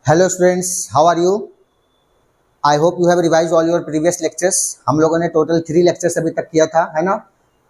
Hello students, how are you? I hope you have revise all your previous lectures. हम लोगों ने total 3 lectures अभी तक किया था, है ना?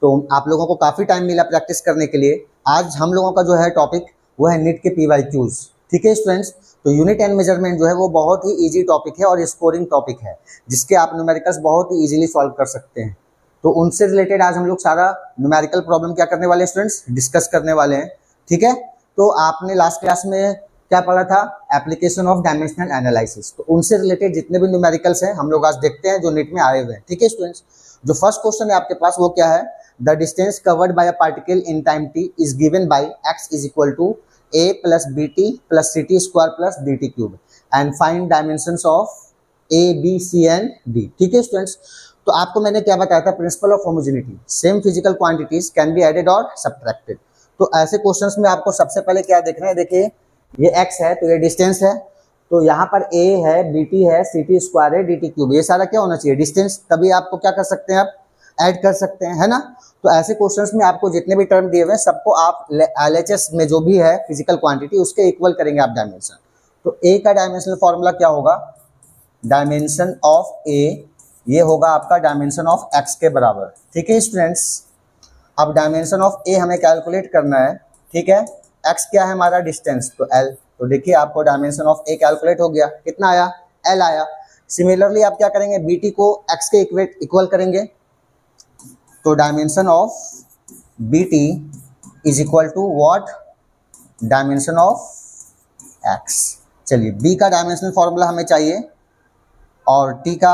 तो आप लोगों को काफ़ी टाइम मिला प्रैक्टिस करने के लिए। आज हम लोगों का जो है टॉपिक वो है नीट के PYQs। ठीक है स्टूडेंट्स, तो यूनिट एंड मेजरमेंट जो है वो बहुत ही ईजी टॉपिक है और स्कोरिंग टॉपिक है, जिसके आप न्यूमेरिकल्स बहुत ही ईजिली सॉल्व कर सकते हैं। तो उनसे रिलेटेड आज हम लोग सारा न्यूमेरिकल प्रॉब्लम क्या करने वाले हैं स्टूडेंट्स, डिस्कस करने वाले हैं। ठीक है, तो आपने लास्ट क्लास में क्या पढ़ा था? Application of dimensional analysis. तो उनसे रिलेटेड जितने भी न्यूमेरिकल्स हैं हम लोग आज देखते हैं जो नीट में आए हुए हैं। ठीक है स्टूडेंट्स, जो फर्स्ट क्वेश्चन है आपके पास वो क्या है? The distance covered by a particle in time t is given by x is equal to a plus bt plus ct square plus dt cube and find dimensions of a b c and d। ठीक है students, तो आपको मैंने क्या बताया था? Principle of homogeneity, same physical quantities can be added और subtracted. तो ऐसे क्वेश्चंस में आपको सबसे पहले क्या देखना है? देखिए ये x है तो ये डिस्टेंस है, तो यहाँ पर a है, bt है, ct स्क्वायर है, dt क्यूब, ये सारा क्या होना चाहिए? डिस्टेंस। तभी आपको क्या कर सकते हैं? आप ऐड कर सकते हैं, है ना? तो ऐसे क्वेश्चंस में आपको जितने भी टर्म दिए हुए हैं सबको आप LHS में जो भी है फिजिकल क्वांटिटी उसके इक्वल करेंगे आप डायमेंशन। तो a का डायमेंशनल फॉर्मूला क्या होगा? डायमेंशन ऑफ a ये होगा आपका डायमेंशन ऑफ x के बराबर। ठीक है स्टूडेंट्स, अब डायमेंशन ऑफ a हमें कैलकुलेट करना है। ठीक है, x क्या है हमारा? डिस्टेंस, तो l। तो देखिए आपको डायमेंशन ऑफ a कैलकुलेट हो गया, कितना आया? l आया। सिमिलरली आप क्या करेंगे? bt को x के इक्वल करेंगे, तो dimension of bt is equal to what? Dimension of x। चलिए b का डायमेंशनल फॉर्मूला हमें चाहिए और t का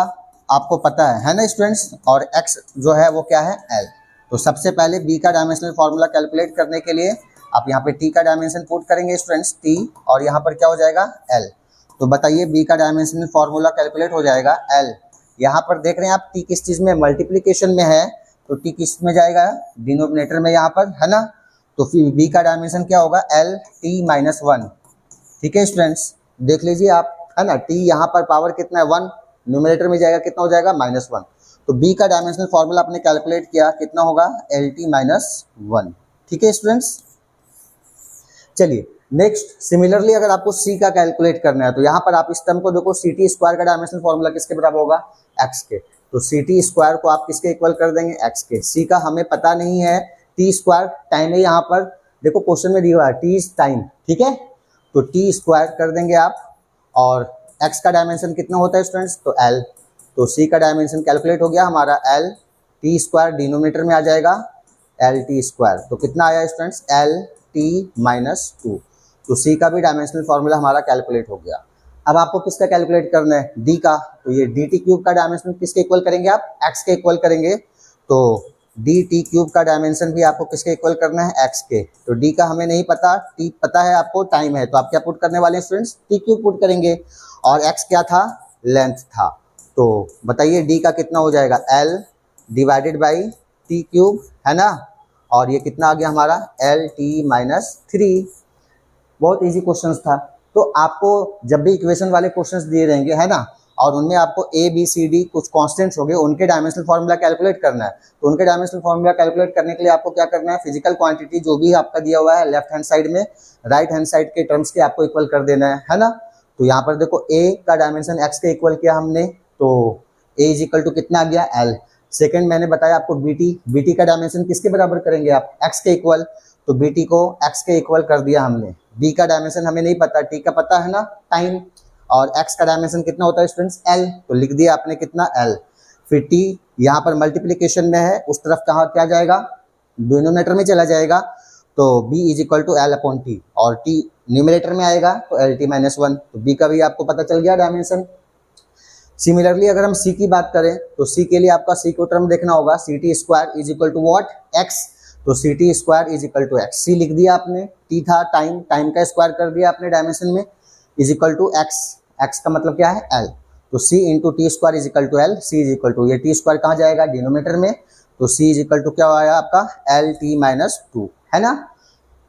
आपको पता है ना स्टूडेंट्स, और x जो है वो क्या है? l। तो सबसे पहले b का डायमेंशनल फॉर्मूला कैलकुलेट करने के लिए आप यहाँ पे t का डायमेंशन पुट करेंगे स्टूडेंट्स, t, और यहाँ पर क्या हो जाएगा? l। तो बताइए b का डायमेंशनल फॉर्मूला कैलकुलेट हो जाएगा l। यहाँ पर देख रहे हैं आप t किस चीज़ में? मल्टीप्लिकेशन में है, तो t किस में जाएगा? डिनोमिनेटर में यहाँ पर, है ना? तो फिर b का डायमेंशन क्या होगा? l t minus 1। ठीक है स्टूडेंट्स, देख लीजिए आप, है ना? t यहाँ पर पावर कितना है? 1, न्यूमिनेटर में जाएगा, कितना हो जाएगा? -1। तो b का डायमेंशनल फॉर्मूला आपने कैलकुलेट किया, कितना होगा? lt minus 1। ठीक है स्टूडेंट्स, चलिए नेक्स्ट, सिमिलरली अगर आपको c का कैलकुलेट करना है तो यहाँ पर आप इस टर्म को देखो, ct स्क्वायर का डायमेंशनल फॉर्मूला किसके बराबर होगा? x के। तो ct स्क्वायर को आप किसके इक्वल कर देंगे? x के। c का हमें पता नहीं है, t स्क्वायर टाइम है, यहाँ पर देखो क्वेश्चन में दिया हुआ है t टाइम। ठीक है, तो t स्क्वायर कर देंगे आप, और x का डायमेंशन कितना होता है स्टूडेंट्स? तो l। तो c का डायमेंशन कैलकुलेट हो गया हमारा l, t स्क्वायर डिनोमिनेटर में आ जाएगा l t स्क्वायर। तो कितना आया स्टूडेंट्स? l t minus 2। तो c का भी डायमेंशनल फॉर्मूला हमारा कैलकुलेट हो गया। अब आपको किसका कैलकुलेट करना है? d का। तो ये dt क्यूब का डायमेंशन किसके इक्वल करेंगे आप? x के इक्वल करेंगे। तो dt क्यूब का डायमेंशन भी आपको किसके इक्वल करना है? x के। तो d का हमें नहीं पता, t पता है आपको, टाइम है, तो आप क्या पुट करने वाले हैं स्टूडेंट्स? t क्यूब पुट करेंगे, और x क्या था? लेंथ था। तो बताइए d का कितना हो जाएगा? l divided by t cube, है ना? और ये कितना आ गया हमारा? l t minus 3। बहुत इजी क्वेश्चंस था। तो आपको जब भी इक्वेशन वाले क्वेश्चंस दिए रहेंगे, है ना, और उनमें आपको a b c d कुछ कांस्टेंट्स होंगे, उनके डायमेंशनल फॉर्मूला कैलकुलेट करना है। तो उनके डायमेंशनल फॉर्मूला कैलकुलेट करने के लिए आपको क्या करना है? फिजिकल क्वांटिटी जो भी आपका दिया हुआ है लेफ्ट हैंड साइड में, राइट हैंड साइड के टर्म्स के आपको इक्वल कर देना है ना? तो यहाँ पर देखो a का डायमेंशन x के इक्वल किया हमने, तो a इज इक्वल टू कितना आ गया? l। सेकंड मैंने बताया आपको bt का डायमेंशन किसके बराबर करेंगे आप? x के इक्वल। तो bt को x के इक्वल कर दिया हमने। b का डायमेंशन हमें नहीं पता, t का पता है ना, टाइम, और x का डायमेंशन कितना होता है स्टूडेंट्स? l। तो लिख दिया आपने कितना? l। फिर t यहाँ पर मल्टीप्लिकेशन में है, उस तरफ कहाँ क्या जाएगा? डिनोमिनेटर में चला जाएगा, तो b is equal to l upon t, और t न्यूमिनेटर में आएगा तो l t माइनस 1। तो b का भी आपको पता चल गया डायमेंशन। सिमिलरली अगर हम c की बात करें तो c के लिए आपका c को टर्म देखना होगा, ct square is equal to what? x। तो ct square is equal to x। c लिख दिया आपने, t था टाइम, टाइम का स्क्वायर कर दिया आपने डायमेंशन में, is equal to x। x का मतलब क्या है? l। तो c into T square is equal to l। c is equal to, ये t स्क्वायर कहाँ जाएगा? डिनोमिनेटर में, तो c इज इक्वल टू क्या आया आपका? l t माइनस 2, है ना?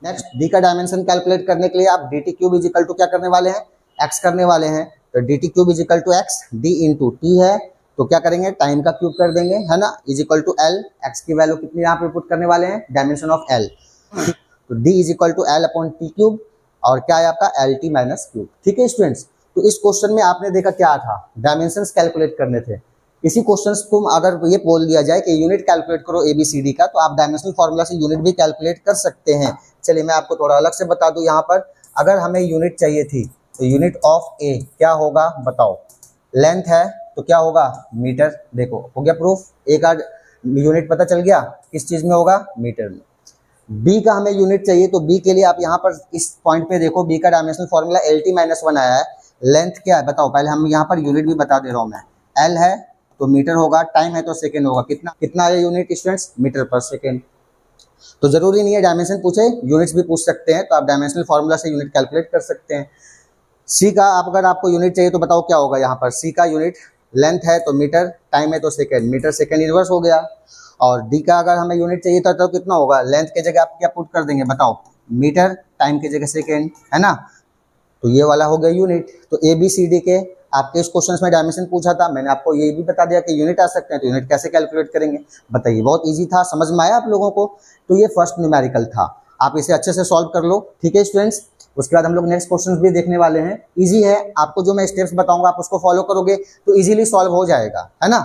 नेक्स्ट, d का डायमेंशन कैलकुलेट करने के लिए आप dt cube is equal to क्या करने वाले हैं? x करने वाले हैं। तो dt cube is equal to x, d into T है, तो क्या करेंगे? टाइम का क्यूब कर देंगे, है ना? Is equal to l। x की वैल्यू कितनी यहाँ पे पुट करने वाले हैं? Dimension of l। तो d is equal to l upon T cube, और क्या है आपका? l t minus cube. ठीक है स्टूडेंट्स, तो इस क्वेश्चन में आपने देखा क्या था, डायमेंशंस कैलकुलेट करने थे। इसी क्वेश्चंस को अगर ये बोल दिया जाए कि यूनिट कैलकुलेट करो ABCD का, तो आप डायमेंशनल फार्मूला से यूनिट भी कैलकुलेट कर सकते हैं। चलिए मैं आपको थोड़ा अलग से बता दूं, यहाँ पर अगर हमें यूनिट चाहिए थी तो यूनिट ऑफ ए क्या होगा बताओ, लेंथ है तो क्या होगा मीटर। देखो हो गया प्रूफ, ए का यूनिट पता चल गया किस चीज में होगा, मीटर में। बी का हमें यूनिट चाहिए, तो बी के लिए आप यहाँ पर इस पॉइंट पे देखो, बी का डायमेंशनल फॉर्मूला LT-1 आया है। लेंथ क्या है बताओ, पहले हम यहाँ पर यूनिट भी बता दे रहा हूँ मैं, एल है तो मीटर होगा, टाइम है तो सेकेंड होगा, कितना कितना है यूनिट स्टूडेंट्स, मीटर पर सेकेंड। तो जरूरी नहीं है डायमेंशन पूछे, यूनिट्स भी पूछ सकते हैं, तो आप डायमेंशनल फॉर्मूला से यूनिट कैलकुलेट कर सकते हैं। सी का आप अगर आपको यूनिट चाहिए तो बताओ क्या होगा, यहाँ पर सी का यूनिट लेंथ है तो मीटर, टाइम है तो सेकेंड, मीटर सेकेंड इनवर्स हो गया। और डी का अगर हमें यूनिट चाहिए तो कितना होगा, लेंथ के जगह आप क्या पुट कर देंगे बताओ, मीटर, टाइम की जगह सेकेंड, है ना। तो ये वाला हो गया यूनिट। तो ABCD के आपके इस क्वेश्चन में डायमेंशन पूछा था, मैंने आपको ये भी बता दिया कि यूनिट आ सकते हैं, तो यूनिट कैसे कैलकुलेट करेंगे बताइए। बहुत इजी था, समझ में आया आप लोगों को। तो ये फर्स्ट न्यूमेरिकल था, आप इसे अच्छे से सॉल्व कर लो, ठीक है स्टूडेंट्स। उसके बाद हम लोग नेक्स्ट क्वेश्चन भी देखने वाले हैं, इजी है, आपको जो मैं स्टेप्स बताऊंगा आप उसको फॉलो करोगे तो इजीली सॉल्व हो जाएगा, है ना।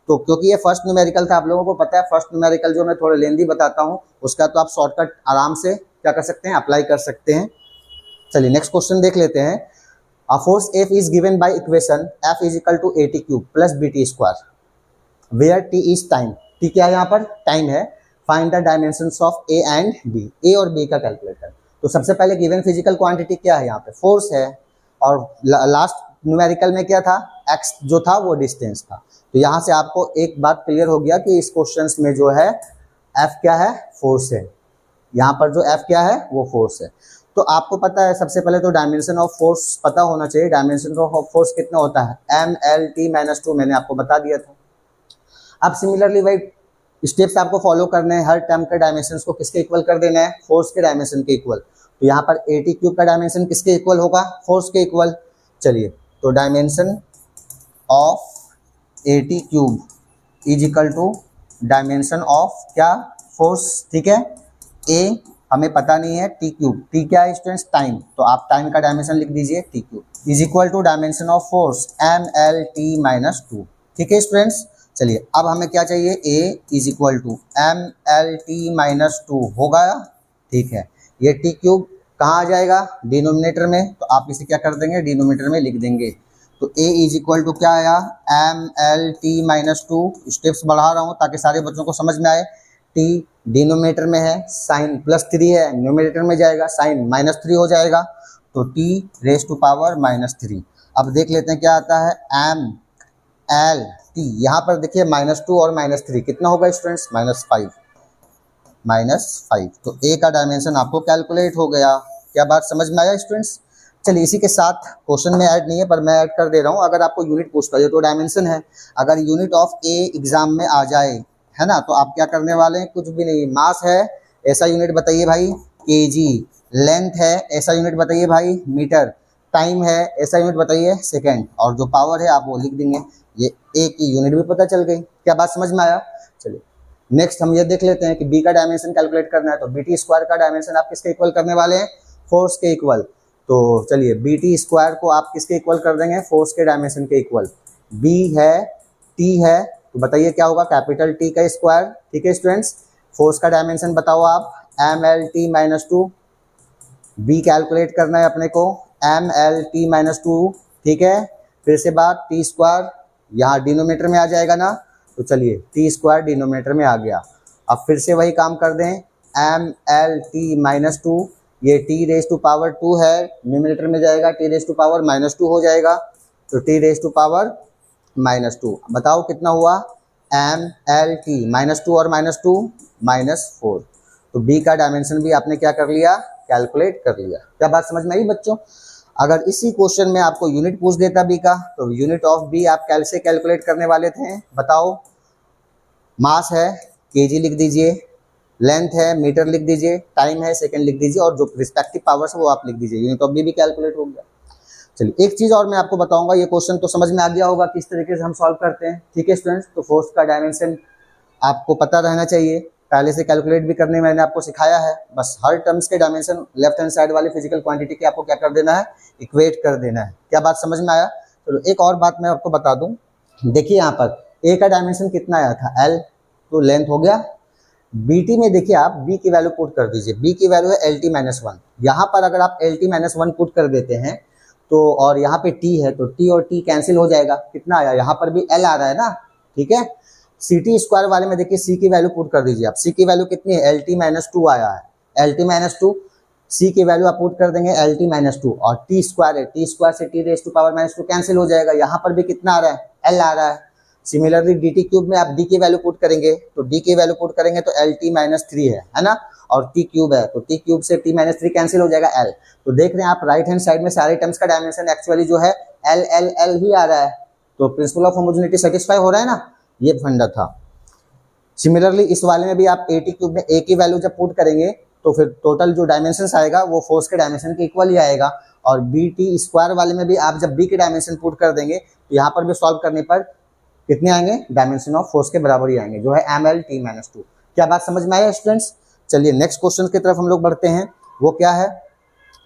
तो क्योंकि ये फर्स्ट न्यूमेरिकल था, आप लोगों को पता है फर्स्ट न्यूमेरिकल जो मैं थोड़ा लेंदी बताता हूँ, उसका तो आप शॉर्टकट आराम से क्या कर सकते हैं, अप्लाई कर सकते हैं। चलिए नेक्स्ट क्वेश्चन देख लेते हैं। A force F is given by equation F is equal to AT cube plus BT square, where T is time। T क्या है यहाँ पर, टाइम है। Find the dimensions of A and B, A और B का calculator. तो सबसे पहले गिवन फिजिकल क्वांटिटी क्या है, यहाँ पे फोर्स है, और लास्ट न्यूमेरिकल में क्या था, x जो था वो डिस्टेंस था। तो यहाँ से आपको एक बात क्लियर हो गया कि इस क्वेश्चन में जो है F क्या है, फोर्स है। यहाँ पर जो F क्या है वो फोर्स है। तो आपको पता है सबसे पहले तो डायमेंशन ऑफ फोर्स पता होना चाहिए। डायमेंशन ऑफ फोर्स कितना होता है, MLT-2, मैंने आपको बता दिया था। अब सिमिलरली भाई स्टेप्स आपको फॉलो करने हैं, हर टर्म के डायमेंशन को किसके इक्वल कर देना है, फोर्स के डायमेंशन के इक्वल। तो यहाँ पर AT क्यूब का डायमेंशन किसके इक्वल होगा, फोर्स के इक्वल। चलिए तो dimension of AT cube is equal to dimension of क्या, फोर्स, ठीक है। ए हमें पता नहीं है, T क्यूब, T क्या है स्टूडेंट्स, टाइम, तो आप टाइम का डायमेंशन लिख दीजिए T cube is equal to dimension of force MLT-2, ठीक है स्टूडेंट्स। चलिए अब हमें क्या चाहिए, A is equal to MLT-2 होगा, ठीक है। ये T क्यूब कहाँ आ जाएगा, डिनोमिनेटर में, तो आप इसे क्या कर देंगे, डिनोमिनेटर में लिख देंगे। तो A इज इक्वल टू क्या आया, MLT-2। स्टेप्स बढ़ा रहा हूँ ताकि सारे बच्चों को समझ में आए। T डिनोमिनेटर में है, साइन +3 है, न्यूमिनेटर में जाएगा, साइन -3 हो जाएगा, तो T⁻³ -3। अब देख लेते हैं क्या आता है, MLT, यहाँ पर देखिए -2 और -3 कितना होगा स्टूडेंट्स, -5। तो A का डायमेंशन आपको कैलकुलेट हो गया। क्या बात समझ में आया स्टूडेंट्स। चलिए इसी के साथ क्वेश्चन में ऐड नहीं है पर मैं ऐड कर दे रहा हूँ, अगर आपको यूनिट पूछता है तो डायमेंशन है, अगर यूनिट ऑफ A एग्जाम में आ जाए, है ना, तो आप क्या करने वाले हैं, कुछ भी नहीं। मास है ऐसा यूनिट बताइए भाई, केजी। लेंथ है ऐसा यूनिट बताइए भाई, मीटर। टाइम है ऐसा यूनिट बताइए, सेकेंड। और जो पावर है आप वो लिख देंगे। ये ए की यूनिट भी पता चल गई। क्या बात समझ में आया। चलिए नेक्स्ट हम ये देख लेते हैं कि बी का डायमेंशन कैलकुलेट करना है, तो BT स्क्वायर का डायमेंशन आप किसके इक्वल करने वाले हैं, फोर्स के इक्वल। तो चलिए BT स्क्वायर को आप किसके इक्वल कर देंगे, फोर्स के डायमेंशन के इक्वल। B है, T है, तो बताइए क्या होगा, कैपिटल T का स्क्वायर, ठीक है स्टूडेंट्स। फोर्स का डायमेंशन बताओ आप, MLT-2। B कैलकुलेट करना है अपने को, MLT-2, ठीक है। फिर से बात, T स्क्वायर यहाँ डिनोमिनेटर में आ जाएगा ना, तो चलिए T स्क्वायर डिनोमिनेटर में आ गया। अब फिर से वही काम कर दें, MLT-2, ये T⁻² है, न्यूमिनेटर में जाएगा, T⁻−2 हो जाएगा, तो T⁻²। बताओ कितना हुआ, MLT, -2 और -2 -4। तो B का डायमेंशन भी आपने क्या कर लिया, कैलकुलेट कर लिया। क्या बात समझ में आई बच्चों। अगर इसी क्वेश्चन में आपको यूनिट पूछ देता B का, तो यूनिट ऑफ B आप कैसे कैलकुलेट करने वाले थे बताओ। मास है केजी लिख दीजिए, लेंथ है मीटर लिख दीजिए, टाइम है सेकंड लिख दीजिए, और जो रिस्पेक्टिव पावर्स है वो आप लिख दीजिए। यूनिट ऑफ B भी कैलकुलेट हो गया। चलिए एक चीज़ और मैं आपको बताऊंगा, ये क्वेश्चन तो समझ में आ गया होगा किस तरीके से हम सॉल्व करते हैं, ठीक है स्टूडेंट्स। तो फोर्स का डायमेंशन आपको पता रहना चाहिए, पहले से कैलकुलेट भी करने मैंने आपको सिखाया है। बस हर टर्म्स के डायमेंशन लेफ्ट हैंड साइड वाली फिजिकल क्वांटिटी की आपको क्या कर देना है, इक्वेट कर देना है। क्या बात समझ में आया? चलो एक और बात मैं आपको बता दूं, देखिए यहाँ पर ए का डायमेंशन कितना आया था, एल, तो लेंथ हो गया। बीटी में देखिए आप बी की वैल्यू पुट कर दीजिए, बी की वैल्यू है एल टी माइनस वन। यहाँ पर अगर आप L T minus one put कर देते हैं तो, और यहाँ पे टी है तो टी और टी कैंसिल हो जाएगा, कितना आया, यहाँ पर भी एल आ रहा है ना, ठीक है। सी टी स्क्वायर वाले में देखिए सी की वैल्यू पुट कर दीजिए आप, सी की वैल्यू कितनी है, एल टी माइनस टू आया है, L T minus two, C की वैल्यू आप पुट कर देंगे एल टी माइनस टू, और टी स्क्वायर है, टी स्क्वायर से T raise to power minus two cancel हो जाएगा, यहाँ पर भी कितना आ रहा है, एल आ रहा है। सिमिलरली डी टी क्यूब में आप डी की वैल्यू पुट करेंगे, तो डी की वैल्यू पुट करेंगे तो एल टी माइनस थ्री है ना, और टी क्यूब है तो टी क्यूब से टी माइनस थ्री कैंसिल हो जाएगा, एल। तो देख रहे हैं आप राइट हैंड साइड में सारे टर्म्स का डायमेंशन एक्चुअली जो है एल एल एल ही आ रहा है, तो प्रिंसिपल ऑफ होमोजेनिटी सेटिस्फाई हो रहा है ना, ये फंडा था। सिमिलरली इस वाले में भी आप ए टी क्यूब में ए की वैल्यू जब पुट करेंगे तो फिर टोटल जो डायमेंशन आएगा वो फोर्स के डायमेंशन के इक्वल ही आएगा, और बी टी स्क्वायर वाले में भी आप जब बी के डायमेंशन पुट कर देंगे तो यहाँ पर भी सॉल्व करने पर कितने आएंगे, डायमेंशन ऑफ फोर्स के बराबर ही आएंगे, जो है M L T minus two. क्या बात समझ में आया स्टूडेंट्स? चलिए नेक्स्ट क्वेश्चन की तरफ हम लोग बढ़ते हैं, वो क्या है,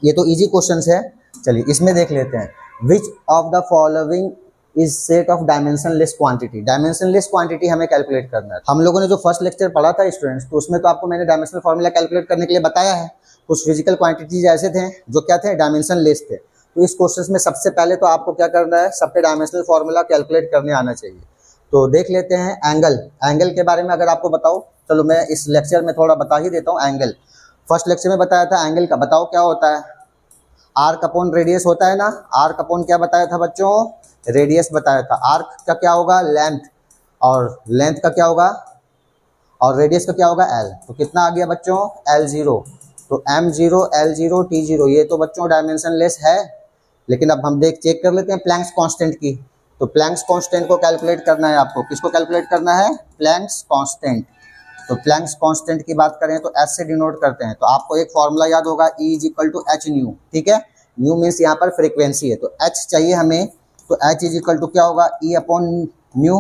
ये तो इजी क्वेश्चन है, चलिए इसमें देख लेते हैं। Which of the following is set of dimensionless quantity. Dimensionless quantity हमें कैलकुलेट करना है। हम लोगों ने जो फर्स्ट लेक्चर पढ़ा था स्टूडेंट्स, तो उसमें तो आपको मैंने डायमेंशनल फॉर्मूला कैलकुलेट करने के लिए बताया है। कुछ फिजिकल क्वांटिटीज ऐसे थे जो क्या थे, डायमेंशनलेस थे। तो इस क्वेश्चन में सबसे पहले तो आपको क्या करना है, सबके डायमेंशनल फॉर्मूला कैलकुलेट करने आना चाहिए। तो देख लेते हैं एंगल, एंगल के बारे में अगर आपको बताओ, चलो मैं इस लेक्चर में थोड़ा बता ही देता हूँ। एंगल फर्स्ट लेक्चर में बताया था एंगल का, बताओ क्या होता है, आर्क अपॉन रेडियस होता है ना। आर्क अपॉन क्या बताया था बच्चों, रेडियस बताया था। आर्क का क्या होगा, लेंथ, और लेंथ का क्या होगा, और रेडियस का क्या होगा, एल। तो कितना आ गया बच्चों, एल जीरो, तो M zero L zero T zero, ये तो बच्चों डायमेंशनलेस है। लेकिन अब हम चेक कर लेते हैं प्लैंक्स कांस्टेंट की। तो प्लैंक्स कांस्टेंट को कैलकुलेट करना है आपको, किसको कैलकुलेट करना है, प्लैंक्स कांस्टेंट। तो प्लैंक्स कांस्टेंट की बात करें तो एच से डिनोट करते हैं, तो आपको एक फॉर्मूला याद होगा, E is equal to H nu, ठीक है। न्यू मीन्स यहाँ पर फ्रीक्वेंसी है, तो एच चाहिए हमें, तो एच इज इक्वल टू क्या होगा, E upon nu.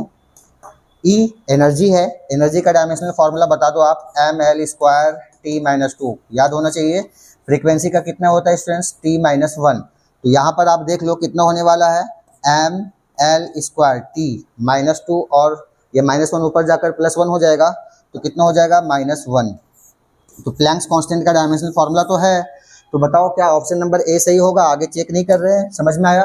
E energy है, एनर्जी का डायमेंशनल फॉर्मूला बता दो आप, M L square T minus two, याद होना चाहिए। फ्रीक्वेंसी का कितना होता है स्टूडेंट्स, टी माइनस वन। तो यहाँ पर आप देख लो कितना होने वाला है, M L square T minus two, और ये माइनस वन ऊपर जाकर प्लस वन हो जाएगा, तो कितना हो जाएगा, माइनस वन। तो प्लैंक्स कांस्टेंट का डायमेंशनल फॉर्मूला तो है। तो बताओ क्या ऑप्शन नंबर ए सही होगा, आगे चेक नहीं कर रहे हैं, समझ में आया?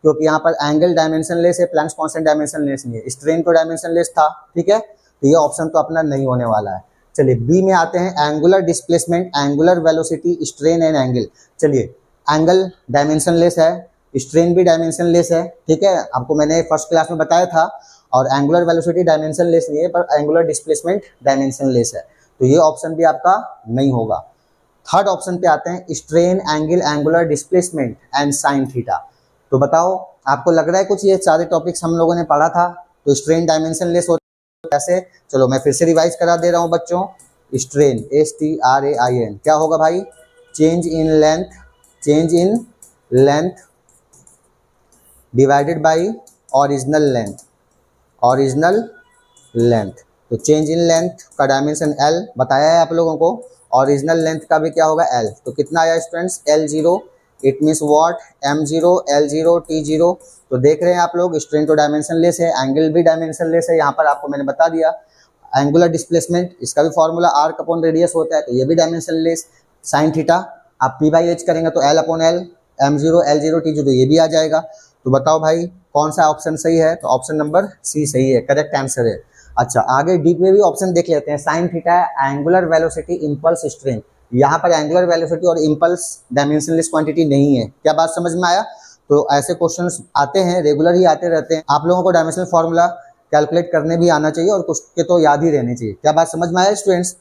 क्योंकि यहाँ पर एंगल डायमेंशनलेस है, प्लैंक्स कांस्टेंट डायमेंशनलेस नहीं है, स्ट्रेन तो डायमेंशनलेस था, ठीक है। तो ये ऑप्शन तो अपना नहीं होने वाला है। चलिए बी में आते हैं, angular displacement, angular velocity, strain and angle. चलिए एंगल डायमेंशनलेस है, स्ट्रेन भी डायमेंशनलेस है, ठीक है, आपको मैंने फर्स्ट क्लास में बताया था। और एंगुलर वेलोसिटी डायमेंशनलेस नहीं है, पर एंगुलर डिस्प्लेसमेंट डायमेंशनलेस है, तो ये ऑप्शन भी आपका नहीं होगा। थर्ड ऑप्शन पे आते हैं, strain angle angular displacement and sine theta. तो बताओ आपको लग रहा है कुछ, ये सारे टॉपिक्स हम लोगों ने पढ़ा था, तो स्ट्रेन डायमेंशनलेस होता है कैसे, चलो मैं फिर से रिवाइज करा दे रहा हूँ बच्चों। स्ट्रेन STRAIN क्या होगा भाई, change in length, change in length divided by original length, original length. तो चेंज इन लेंथ का डायमेंशन L बताया है आप लोगों को, ओरिजिनल लेंथ का भी क्या होगा, L। तो कितना आया students, L zero, it means what, M zero L zero T zero. तो देख रहे हैं आप लोग, स्ट्रेन तो डायमेंशनलेस है, एंगल भी डायमेंशनलेस है, यहाँ पर आपको मैंने बता दिया। एंगुलर डिस्प्लेसमेंट, इसका भी फॉर्मूला आर्क अपॉन रेडियस होता है, तो ये भी डायमेंशनलेस। साइन थीटा आप P/H करेंगे तो L upon L, M zero L zero T zero, ये भी आ जाएगा। तो बताओ भाई कौन सा ऑप्शन सही है, तो ऑप्शन नंबर सी सही है, करेक्ट आंसर है। अच्छा आगे डी में भी ऑप्शन देख लेते हैं। Sine theta angular velocity impulse strain, यहाँ पर एंगुलर वेलोसिटी और इंपल्स डायमेंशनलेस क्वांटिटी नहीं है। क्या बात समझ में आया? तो ऐसे क्वेश्चंस आते हैं, रेगुलर ही आते रहते हैं, आप लोगों को डायमेंशनल फॉर्मूला कैलकुलेट करने भी आना चाहिए और कुछ के तो याद ही रहने चाहिए। क्या बात समझ में आया स्टूडेंट्स?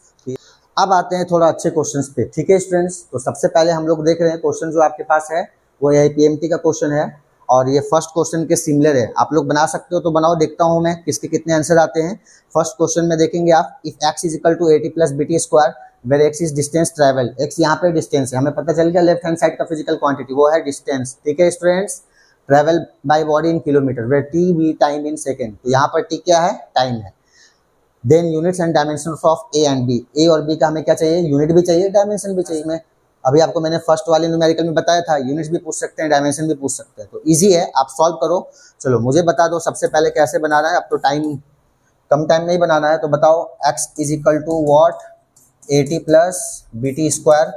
अब आते हैं थोड़ा अच्छे क्वेश्चंस पे, ठीक है स्टूडेंट्स। तो सबसे पहले हम लोग देख रहे हैं क्वेश्चन जो आपके पास है वो AIPMT का क्वेश्चन है, और ये फर्स्ट क्वेश्चन के सिमिलर है। आप लोग बना सकते हो तो बनाओ, देखता हूं मैं किसके कितने आंसर आते हैं। फर्स्ट क्वेश्चन में देखेंगे आप, if x is equal to AT plus BT square where x is distance travel, x यहाँ पे डिस्टेंस है, हमें पता चल गया लेफ्ट हैंड साइड का फिजिकल क्वांटिटी वो है डिस्टेंस, ठीक है students. Travel by body in kilometre, where t भी टाइम इन सेकेंड, तो यहाँ पर t क्या है, टाइम है। Then units and dimension of A and B. A और बी का हमें क्या चाहिए, यूनिट भी चाहिए, डायमेंशन भी चाहिए। मैं अभी आपको मैंने फर्स्ट वाले न्यूमेरिकल में बताया था, यूनिट्स भी पूछ सकते हैं, डायमेंशन भी पूछ सकते हैं, तो इजी है, आप सॉल्व करो। चलो मुझे बता दो सबसे पहले कैसे बनाना है, अब तो टाइम कम टाइम में ही बनाना है, तो बताओ x is equal to what, A T plus B T square.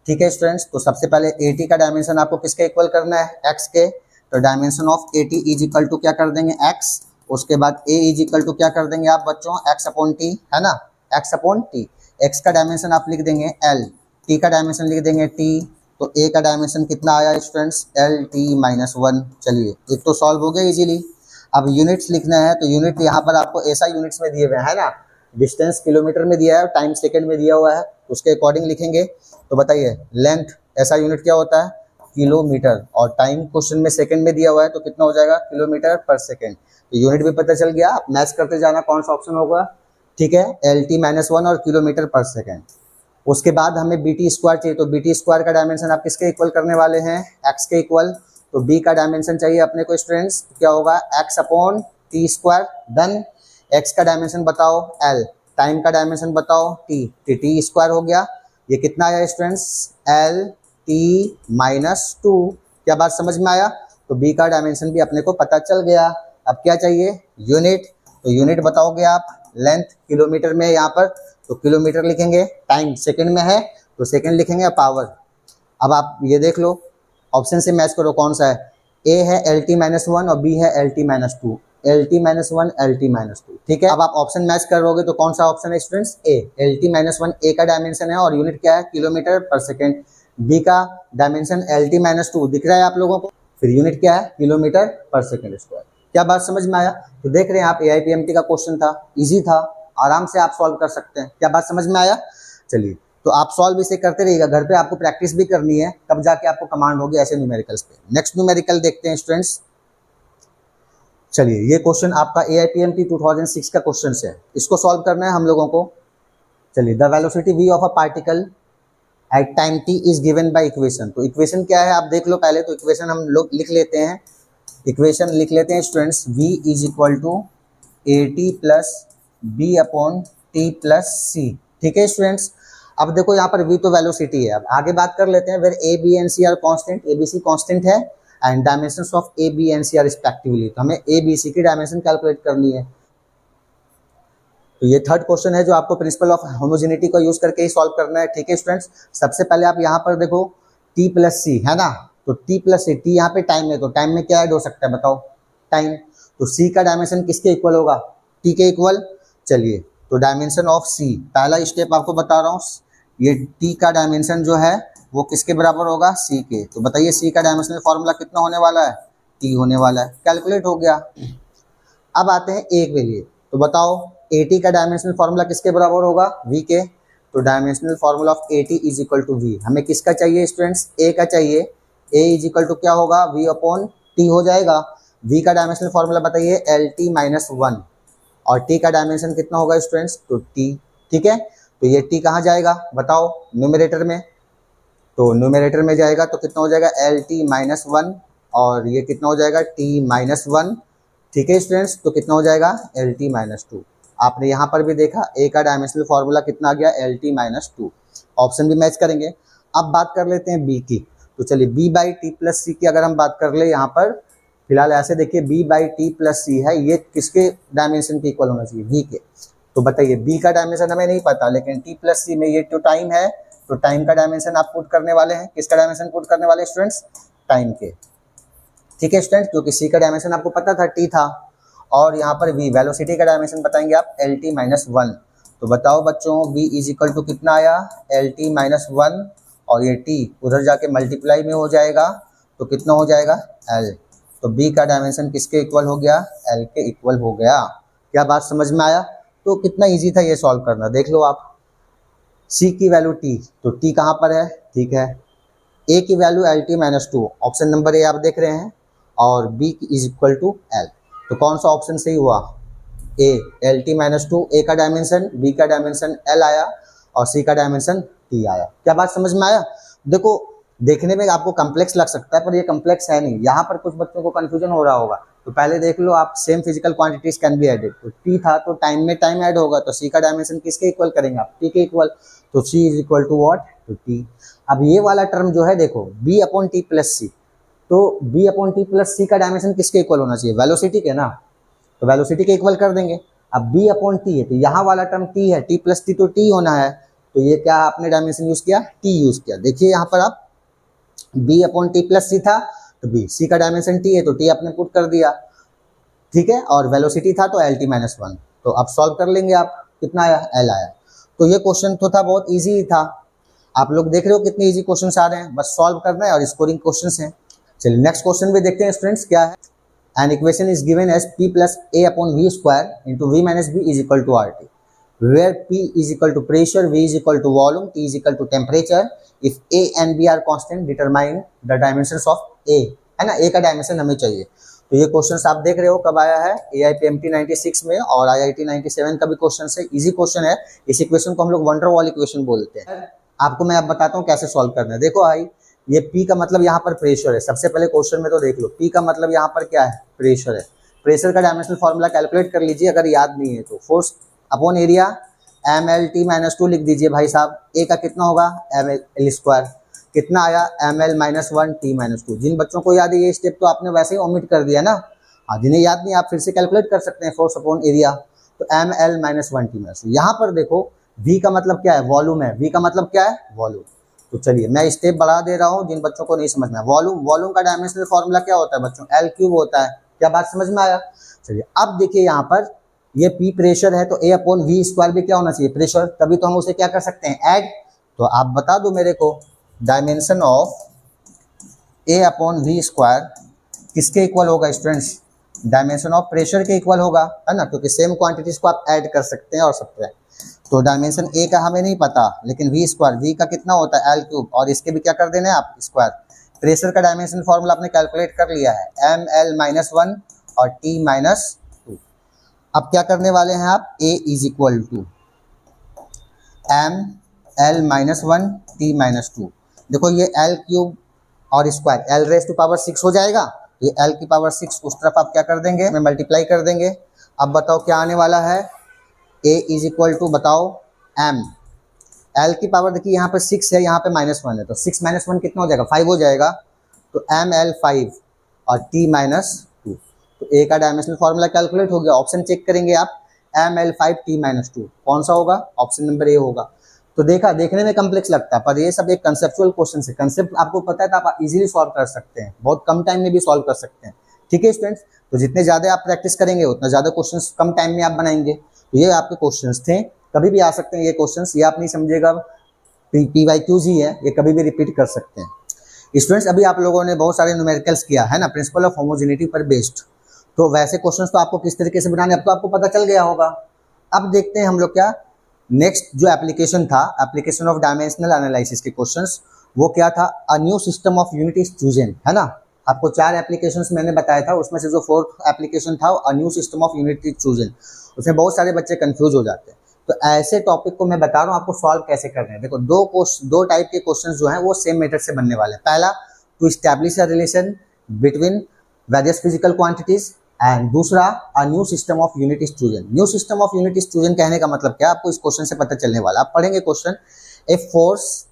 ठीक है स्टूडेंट्स, तो सबसे पहले ए टी का डायमेंशन आपको किसके इक्वल करना है, x के, तो dimension of A T is equal to क्या कर देंगे x, उसके बाद a इज इक्वल टू क्या कर देंगे आप बच्चों, x अपॉन टी, है ना, x अपॉन टी। x का डायमेंशन आप लिख देंगे l, t का डायमेंशन लिख देंगे t, तो a का डायमेंशन कितना आया students, L T minus one. चलिए एक तो सॉल्व हो गया इजीली। अब यूनिट्स लिखना है, तो यूनिट यहाँ पर आपको ऐसा यूनिट्स में दिए हुए है ना, डिस्टेंस किलोमीटर में दिया है, टाइम सेकंड में दिया हुआ है, उसके अकॉर्डिंग लिखेंगे। तो बताइए लेंथ ऐसा यूनिट क्या होता है, किलोमीटर, और टाइम क्वेश्चन में सेकंड में दिया हुआ है, तो कितना हो जाएगा, किलोमीटर पर सेकंड। तो यूनिट भी पता चल गया, आप मैच करते जाना कौन सा ऑप्शन होगा। ठीक है, एल टी माइनस वन और किलोमीटर पर सेकेंड। उसके बाद हमें बी टी स्क्वायर चाहिए, तो बी टी स्क्वायर का डायमेंशन आप किसके इक्वल करने वाले हैं, एक्स के इक्वल। तो बी का डायमेंशन चाहिए अपने को स्टूडेंट्स, क्या होगा, x upon T square. Done. X का डायमेंशन बताओ एल, टाइम का डायमेंशन बताओ टी, टी स्क्वायर हो गया। ये कितना आया students, L T minus two. क्या बात समझ में आया, तो बी का डायमेंशन भी अपने को पता चल गया। अब क्या चाहिए, यूनिट, तो यूनिट बताओगे आप, लेंथ किलोमीटर में है यहाँ पर, तो किलोमीटर लिखेंगे, टाइम सेकंड में है तो सेकंड लिखेंगे, पावर। अब आप ये देख लो, ऑप्शन से मैच करो कौन सा है, ए है एल टी माइनस वन और बी है L T minus to, L T minus one L T minus to. ठीक है, अब आप ऑप्शन मैच करोगे तो कौन सा ऑप्शन है स्टूडेंट्स, ए, एल टी माइनस वन ए का डायमेंशन है और यूनिट क्या है, किलोमीटर पर सेकेंड। बी का dimension L T minus to दिख रहा है आप लोगों को, फिर यूनिट क्या है, किलोमीटर पर सेकेंड स्क्वायर। क्या बात समझ में आया, तो देख रहे हैं आप AIPMT का क्वेश्चन था, इजी था, आराम से आप सॉल्व कर सकते हैं। क्या बात समझ में आया, चलिए तो आप सॉल्व इसे करते रहिएगा, घर पे आपको प्रैक्टिस भी करनी है, तब जाके आपको कमांड होगी ऐसे न्यूमेरिकल्स पे। नेक्स्ट न्यूमेरिकल देखते हैं स्टूडेंट्स। चलिए ये क्वेश्चन आपका AIPMT 2006 का क्वेश्चन है, इसको सॉल्व करना है हम लोगों को। चलिए, the velocity v of a particle at time t is given by equation. तो इक्वेशन क्या है आप देख लो पहले, तो इक्वेशन हम लोग लिख लेते हैं, इक्वेशन लिख लेते हैं students, v is equal to A T plus B upon T plus C. ठीक है स्टूडेंट्स, अब देखो यहाँ पर v तो वेलोसिटी है, अब आगे बात कर लेते हैं, where A B and C are constant, A B C constant है and dimension of A B and C are respectively. तो हमें ए बी सी की डायमेंशन कैलकुलेट करनी है। तो ये थर्ड क्वेश्चन है जो आपको प्रिंसिपल ऑफ होमोजेनिटी को यूज करके ही सॉल्व करना है। ठीक है स्टूडेंट्स, सबसे पहले आप यहाँ पर देखो t प्लस सी है ना, तो t प्लस सी, टी यहाँ पे टाइम है, तो टाइम में क्या ऐड हो सकता है बताओ, टाइम। तो c का डायमेंशन किसके इक्वल होगा, t के इक्वल। चलिए, तो डायमेंशन ऑफ c, पहला स्टेप आपको बता रहा हूँ, ये t का डायमेंशन जो है वो किसके बराबर होगा, c के। तो बताइए c का डायमेंशनल फॉर्मूला कितना होने वाला है, t होने वाला है, कैलकुलेट हो गया। अब आते हैं a के लिए, तो बताओ AT का डायमेंशनल फार्मूला किसके बराबर होगा, V के। तो dimensional formula of AT is equal to V, हमें किसका चाहिए स्टूडेंट्स, A का चाहिए। A इज इक्वल टू क्या होगा, V अपॉन T हो जाएगा। V का डायमेंशनल फार्मूला बताइए, LT माइनस वन, और T का डायमेंशन कितना होगा स्टूडेंट्स, तो T। ठीक है, तो ये T कहाँ जाएगा बताओ, न्यूमरेटर में, तो न्यूमरेटर में जाएगा तो कितना हो जाएगा, LT माइनस वन, और ये कितना हो जाएगा, T माइनस वन। ठीक है स्टूडेंट्स, तो कितना हो जाएगा, LT माइनस टू। आपने यहाँ पर भी देखा A का डायमेंशनल फार्मूला कितना आ गया, LT माइनस टू। ऑप्शन भी मैच करेंगे। अब बात कर लेते हैं B की, तो चलिए B बाई टी प्लस सी की अगर हम बात कर ले, यहाँ पर फिलहाल ऐसे देखिए B बाई टी प्लस सी है, ये किसके डायमेंशन के इक्वल होना चाहिए, V के। तो बताइए B का डायमेंशन हमें नहीं पता, लेकिन टी प्लस सी में ये तो टाइम है, तो टाइम का डायमेंशन आप पुट करने वाले हैं, किसका डायमेंशन पुट करने वाले स्टूडेंट्स, टाइम के। ठीक है स्टूडेंट्स, क्योंकि C का डायमेंशन आपको पता था, T था, और यहाँ पर V वेलोसिटी का डायमेंशन बताएंगे आप, LT माइनस वन। तो बताओ बच्चों V इज इक्वल टू कितना आया, LT माइनस वन, और ये T उधर जाके मल्टीप्लाई में हो जाएगा, तो कितना हो जाएगा, L। तो B का डायमेंशन किसके इक्वल हो गया, L के इक्वल हो गया। क्या बात समझ में आया, तो कितना ईजी था ये सॉल्व करना, देख लो आप। C की वैल्यू T, तो T कहाँ पर है, ठीक है। A की वैल्यू LT minus two, option number A आप देख रहे हैं, और B is equal to L। तो कौन सा ऑप्शन सही हुआ, A, LT minus two, A का डायमेंशन, B का डायमेंशन L आया, और C का डायमेंशन T आया। क्या बात समझ में आया। देखो देखने में आपको कम्प्लेक्स लग सकता है, पर ये कम्प्लेक्स है नहीं। यहाँ पर कुछ बच्चों को कंफ्यूजन हो रहा होगा तो पहले देख लो आप, same physical quantities can be added. तो टी था तो टाइम में टाइम ऐड होगा, तो सी का डायमेंशन किसके इक्वल करेंगे आप, टी के इक्वल। तो C is equal to what, to T. अब ये वाला टर्म जो है देखो, B upon T plus C, तो B upon T plus C का डायमेंशन किसके इक्वल होना चाहिए, वेलोसिटी के ना, तो वेलोसिटी के इक्वल कर देंगे। अब बी अपॉन टी है तो यहाँ वाला टर्म टी है, टी प्लस टी तो टी होना है, तो ये क्या आपने डायमेंशन यूज किया, टी यूज किया। देखिए यहाँ पर आप, बी अपॉन टी प्लस सी था तो बी, सी का डायमेंशन टी है तो टी आपने पुट कर दिया, ठीक है, और वेलोसिटी था तो एल टी माइनस वन। तो अब सॉल्व कर लेंगे आप, कितना आया, एल आया। तो ये क्वेश्चन तो था बहुत ईजी था, आप लोग देख रहे हो कितने ईजी क्वेश्चन आ रहे हैं, बस सॉल्व करना है और स्कोरिंग क्वेश्चन है। चलिए नेक्स्ट क्वेश्चन भी देखते हैं स्टूडेंट्स क्या है। An equation is given as p plus a upon v square into v minus b is equal to RT, where p is equal to pressure, v is equal to volume, t is equal to temperature. If a and b are constant, determine the dimensions of a, है ना, a का dimension हमें चाहिए। तो ये question आप देख रहे हो कब आया है, AIPMT 96 में और IIT 97 का भी क्वेश्चन है, इजी क्वेश्चन है। इस इक्वेशन को हम लोग वंडर वॉल इक्वेशन बोलते हैं। आपको मैं अब बताता हूँ कैसे सॉल्व करना है। देखो भाई, ये P का मतलब यहाँ पर प्रेशर है, सबसे पहले क्वेश्चन में तो देख लो P का मतलब यहाँ पर क्या है, प्रेशर है। प्रेशर का डायमेंशनल फॉर्मूला कैलकुलेट कर लीजिए अगर याद नहीं है तो, force upon area MLT minus 2 लिख दीजिए भाई साहब। A का कितना होगा, ML स्क्वायर, कितना आया ML माइनस 1 T माइनस 2। जिन बच्चों को याद है ये स्टेप तो आपने वैसे ही ओमिट कर दिया ना, हाँ, जिन्हें याद नहीं आप फिर से कैलकुलेट कर सकते हैं, फोर्स अपॉन एरिया, तो ML माइनस 1 T माइनस 2। यहाँ पर देखो V का मतलब क्या है, वॉल्यूम है, V का मतलब क्या है, वॉल्यूम। तो चलिए मैं स्टेप बढ़ा दे रहा हूँ जिन बच्चों को नहीं समझ में आया। वॉल्यूम का डायमेंशनल फॉर्मूला क्या होता है बच्चों, L क्यूब होता है। क्या बात समझ में आया। चलिए अब देखिए यहाँ पर ये P प्रेशर है तो A अपॉन V स्क्वायर भी क्या होना चाहिए, प्रेशर, तभी तो हम उसे क्या कर सकते हैं, ऐड। तो आप बता दो मेरे को, dimension of A upon V square किसके इक्वल होगा स्टूडेंट्स, डायमेंशन ऑफ प्रेशर के इक्वल होगा, है ना, क्योंकि सेम क्वांटिटीज को आप ऐड कर सकते हैं और सब्ट्रैक्ट। तो डायमेंशन A का हमें नहीं पता, लेकिन V स्क्वायर, V का कितना होता है L क्यूब, और इसके भी क्या कर देना है आप, स्क्वायर। प्रेशर का डायमेंशन फॉर्मूला आपने कैलकुलेट कर लिया है, ML माइनस 1 और T माइनस 2। अब क्या करने वाले हैं आप, A is equal to ML minus 1 T minus 2। देखो ये L क्यूब और square, L raise to power 6 हो जाएगा, ये L की पावर 6 उस तरफ आप क्या कर देंगे, मैं मल्टीप्लाई कर देंगे। अब बताओ क्या आने वाला है, A इज इक्वल टू बताओ M, L की पावर देखिए यहाँ पे 6 है, यहाँ पे माइनस 1 है, तो 6 माइनस 1 कितना हो जाएगा, 5 हो जाएगा, तो ML 5 और T माइनस 2। तो A का डायमेंशनल फॉर्मूला कैलकुलेट हो गया। ऑप्शन चेक करेंगे आप, ML 5 T माइनस 2 कौन सा होगा, ऑप्शन नंबर A होगा। तो देखा, देखने में कम्प्लेक्स लगता है पर ये सब एक कंसेप्चुअल क्वेश्चन है, कंसेप्ट आपको पता है तो आप इजीली सॉल्व कर सकते हैं, बहुत कम टाइम में भी सॉल्व कर सकते हैं, ठीक है स्टूडेंट्स। तो जितने ज़्यादा आप प्रैक्टिस करेंगे उतना ज़्यादा क्वेश्चंस कम टाइम में आप बनाएंगे। तो ये आपके क्वेश्चंस थे, कभी भी आ सकते हैं ये क्वेश्चंस, ये आप नहीं समझेगा PYQs ही है, ये कभी भी रिपीट कर सकते हैं स्टूडेंट्स। अभी आप लोगों ने बहुत सारे न्यूमेरिकल्स किया है ना, प्रिंसिपल ऑफ होमोजेनिटी पर बेस्ड, तो वैसे क्वेश्चंस तो आपको किस तरीके से बनाने अब तो आपको पता चल गया होगा। अब देखते हैं हम लोग क्या नेक्स्ट जो एप्लीकेशन था, एप्लीकेशन ऑफ डायमेंशनल एनालिसिस के क्वेश्चंस, वो क्या था, अ new system of unit is chosen, है ना। आपको 4 एप्लीकेशंस मैंने बताया था, उसमें से जो 4th एप्लीकेशन था अ new system of unit is chosen, उसमें बहुत सारे बच्चे कंफ्यूज हो जाते हैं। तो ऐसे टॉपिक को मैं बता रहा हूँ आपको सॉल्व कैसे करना है। देखो दो टाइप के क्वेश्चंस जो हैं वो सेम मेथड से बनने वाले हैं। पहला, to establish a relation between various physical quantities, and दूसरा, a new system of unit is chosen. New system of unit is chosen कहने का मतलब क्या, आपको इस क्वेश्चन से पता चलने वाला। आप पढ़ेंगे question, a force,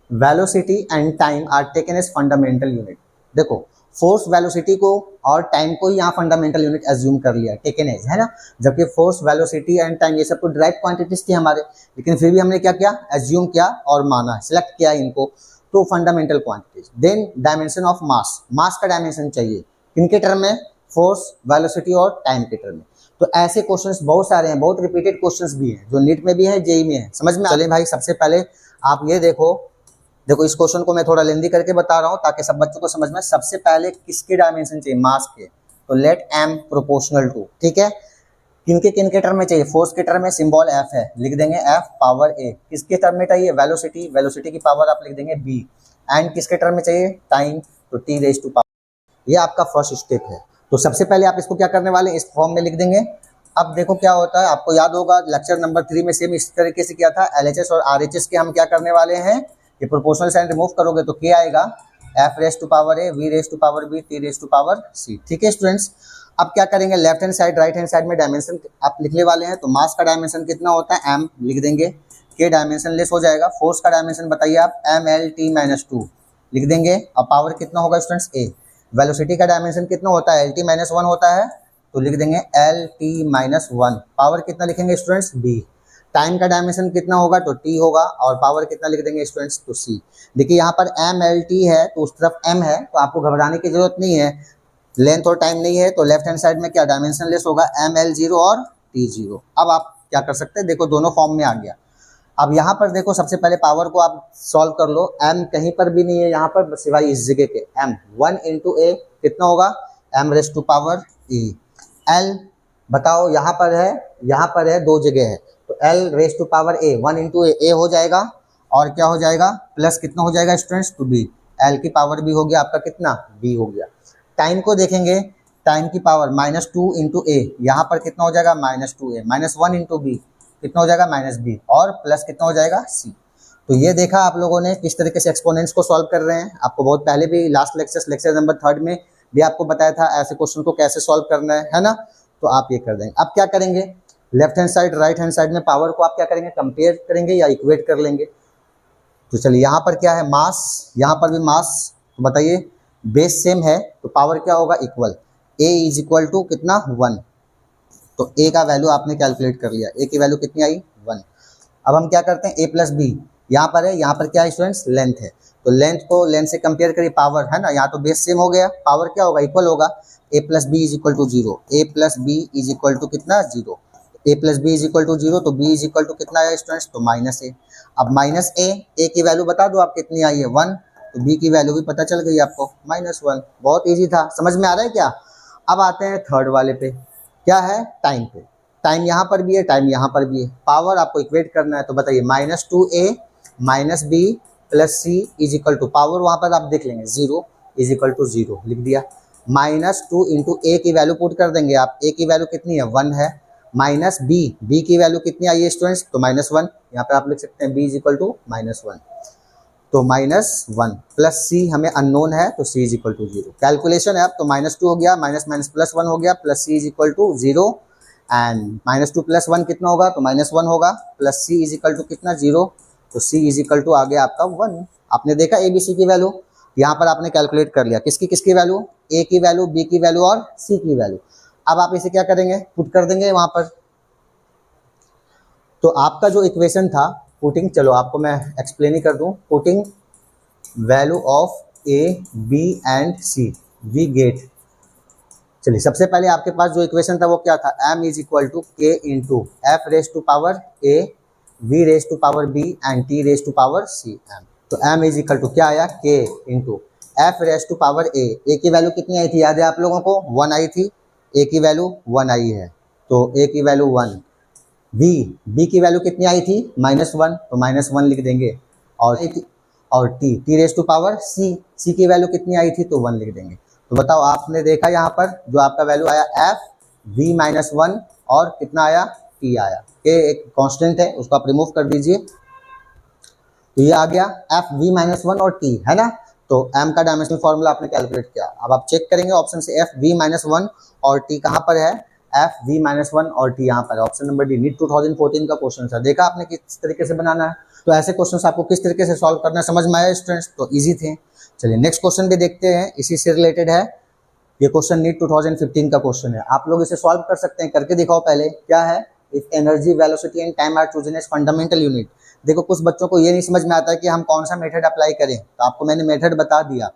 velocity and time are taken as fundamental unit. देखो फोर्स, वेलोसिटी को और टाइम को ही यहाँ फंडामेंटल यूनिट एज्यूम कर लिया, टेकन एज, है ना, जबकि फोर्स, वेलोसिटी एंड टाइम ये सब तो डायरेक्ट क्वांटिटीज थी हमारे, लेकिन फिर भी हमने क्या किया, एज्यूम किया और माना, सिलेक्ट किया इनको, तो fundamental quantities. Then dimension of mass, mass का डायमेंशन चाहिए किनके टर्म में, फोर्स, वेलोसिटी और टाइम के टर्म में। तो ऐसे क्वेश्चंस बहुत सारे हैं, बहुत रिपीटेड क्वेश्चंस भी हैं, जो नीट में भी है, जेई में है, समझ में। चलिए भाई, सबसे पहले आप ये देखो इस क्वेश्चन को मैं थोड़ा लेंदी करके बता रहा हूँ ताकि सब बच्चों को समझ में। सबसे पहले किसके डायमेंशन चाहिए, मास के, तो लेट m प्रोपोर्शनल टू, ठीक है। किनके टर्म में चाहिए, फोर्स के टर्म में, सिंबल f है, लिख देंगे f पावर a। किसके टर्म में चाहिए, वेलोसिटी, वेलोसिटी की पावर आप लिख देंगे b। एंड किसके टर्म में चाहिए, टाइम, तो t रेज टू पावर। ये आपका फर्स्ट स्टेप है। तो सबसे पहले आप इसको क्या करने वाले, इस फॉर्म में लिख देंगे। अब देखो क्या होता है, आपको याद होगा लेक्चर नंबर 3 में सेम इस तरीके से किया था, LHS और RHS के हम क्या करने वाले हैं, ये प्रोपोर्शनल साइन रिमूव करोगे तो क्या आएगा, F raise to power A, V raise to power B, T raise to power C. ठीक है स्टूडेंट्स, अब क्या करेंगे, left hand side right hand side में डायमेंशन आप लिखने वाले हैं। तो मास का डायमेंशन कितना होता है, m लिख देंगे, के डायमेंशन लेस हो जाएगा। फोर्स का डायमेंशन बताइए आप, mlt-2 लिख देंगे। अब पावर कितना होगा स्टूडेंट्स, a। वेलोसिटी का डायमेंशन कितना होता है, lt-1 होता है, तो लिख देंगे lt-1। पावर कितना लिखेंगे स्टूडेंट्स, b। टाइम का डायमेंशन कितना होगा, तो t होगा, और पावर कितना लिख देंगे स्टूडेंट्स, तो c। देखिए यहाँ पर mlt है तो उस तरफ m है, तो आपको घबराने की जरूरत नहीं है, लेंथ और टाइम नहीं है, तो लेफ्ट हैंड साइड में क्या डायमेंशन लेस होगा, ml0 और t0। अब आप क्या कर सकते हैं, देखो दोनों फॉर्म में आ गया। अब यहाँ पर देखो सबसे पहले पावर को आप सॉल्व कर लो, m कहीं पर भी नहीं है यहाँ पर सिवाय इस जगह के, m 1 इंटू ए कितना होगा, m raise to power e। l बताओ यहाँ पर है दो जगह है, तो l raise to power a 1 into A हो जाएगा, और क्या हो जाएगा, प्लस कितना हो जाएगा स्टूडेंट्स, टू b। l की पावर भी हो गया आपका कितना, b हो गया। टाइम को देखेंगे, टाइम की पावर -2 इंटू ए, यहाँ पर कितना हो जाएगा, -2a, -1 इंटू बी कितना हो जाएगा, -b, और प्लस कितना हो जाएगा, c। तो ये देखा आप लोगों ने किस तरीके से एक्सपोनेंट्स को सॉल्व कर रहे हैं। आपको बहुत पहले भी लास्ट लेक्चर नंबर 3 में भी आपको बताया था ऐसे क्वेश्चन को कैसे सॉल्व करना है ना। तो आप ये कर देंगे। अब क्या करेंगे, left hand side right hand side में पावर को आप क्या करेंगे, कंपेयर करेंगे या इक्वेट कर लेंगे। तो चलिए यहाँ पर क्या है, मास, यहाँ पर भी मास, तो बताइए बेस सेम है तो पावर क्या होगा, equal. a is equal to कितना, 1। तो a का वैल्यू आपने कैलकुलेट कर लिया, a की वैल्यू कितनी आई, 1। अब हम क्या करते हैं, a प्लस बी यहाँ पर है, यहाँ पर क्या है स्टूडेंट्स, लेंथ है, तो लेंथ को लेंथ से कंपेयर करिए, पावर है ना, यहाँ तो बेस सेम हो गया, पावर क्या होगा, इक्वल होगा। a plus b is equal to 0, a plus b is equal to कितना, 0। a plus b is equal to 0, तो b इज इक्वल टू कितना है स्टूडेंट्स, तो -a। अब -a की वैल्यू बता दो आप कितनी आई है, 1, तो b की वैल्यू भी पता चल गई आपको, -1। बहुत इजी था, समझ में आ रहा है क्या। अब आते हैं थर्ड वाले पे, क्या है, टाइम पे। टाइम यहाँ पर भी है, टाइम यहाँ पर भी है, पावर आपको इक्वेट करना है। तो बताइए -2a minus b plus c is equal to, power वहाँ पर आप देख लेंगे 0 इज इक्वल टू 0 लिख दिया। -2 इंटू ए की वैल्यू पुट कर देंगे आप, ए की वैल्यू कितनी है, 1 है, माइनस बी की वैल्यू कितनी आई है स्टूडेंट्स, तो -1। यहाँ पे आप लिख सकते हैं b इज इक्वल टू -1, तो -1 प्लस सी हमें अननोन है, तो c is equal to 0। Calculation है अब, तो -2 हो गया, +1 हो गया, plus c is equal to 0, and -2 + 1 कितना होगा, तो -1 होगा, plus c is equal to कितना, 0, तो c इज इक्वल टू आ गया आपका 1। आपने देखा ए बी सी की वैल्यू, यहाँ पर आपने कैलकुलेट कर लिया, किसकी किसकी वैल्यू, a की वैल्यू, b की वैल्यू और c की वैल्यू। अब आप इसे क्या करेंगे, पुट कर देंगे वहाँ पर। तो आपका जो इक्वेशन था पुटिंग, चलो आपको मैं एक्सप्लेन ही कर दूं, putting value of a b and c we get. चलिए सबसे पहले आपके पास जो इक्वेशन था वो क्या था, m is equal to k into F raise to power a, v raise to power b and t raise to power c। तो m इज इक्वल टू क्या आया, k into F raise to power a की value कितनी आई थी, याद है आप लोगों को, 1 आई थी, a की वैल्यू 1 आई है, तो a की वैल्यू 1। b की वैल्यू कितनी आई थी, -1, तो -1 लिख देंगे, और t raise to power c की वैल्यू कितनी आई थी, तो 1 लिख देंगे। तो बताओ, आपने देखा यहाँ पर जो आपका वैल्यू आया f v-1 और कितना आया, t आया, के एक कांस्टेंट है उसको आप रिमूव कर दीजिए, तो ये आ गया f v-1 और t है ना। तो m का डायमेंशनल फॉर्मूला आपने कैलकुलेट किया। अब आप चेक करेंगे ऑप्शन से f v-1 और t कहाँ पर है, f v-1 और t यहाँ पर है, ऑप्शन नंबर डी। नीट 2014 का क्वेश्चन था, देखा आपने किस तरीके से बनाना है। तो ऐसे क्वेश्चंस आपको किस तरीके से सॉल्व करना है समझ में आया स्टूडेंट्स, तो इजी थे। चलिए नेक्स्ट क्वेश्चन भी देखते हैं, इसी से रिलेटेड है ये क्वेश्चन, नीट 2015 का क्वेश्चन है। आप लोग इसे सॉल्व कर सकते हैं, करके दिखाओ पहले। क्या है, if energy velocity and time are chosen as fundamental unit. देखो कुछ बच्चों को ये नहीं समझ में आता है कि हम कौन सा मेथड अप्लाई करें, तो आपको मैंने मेथड बता दिया,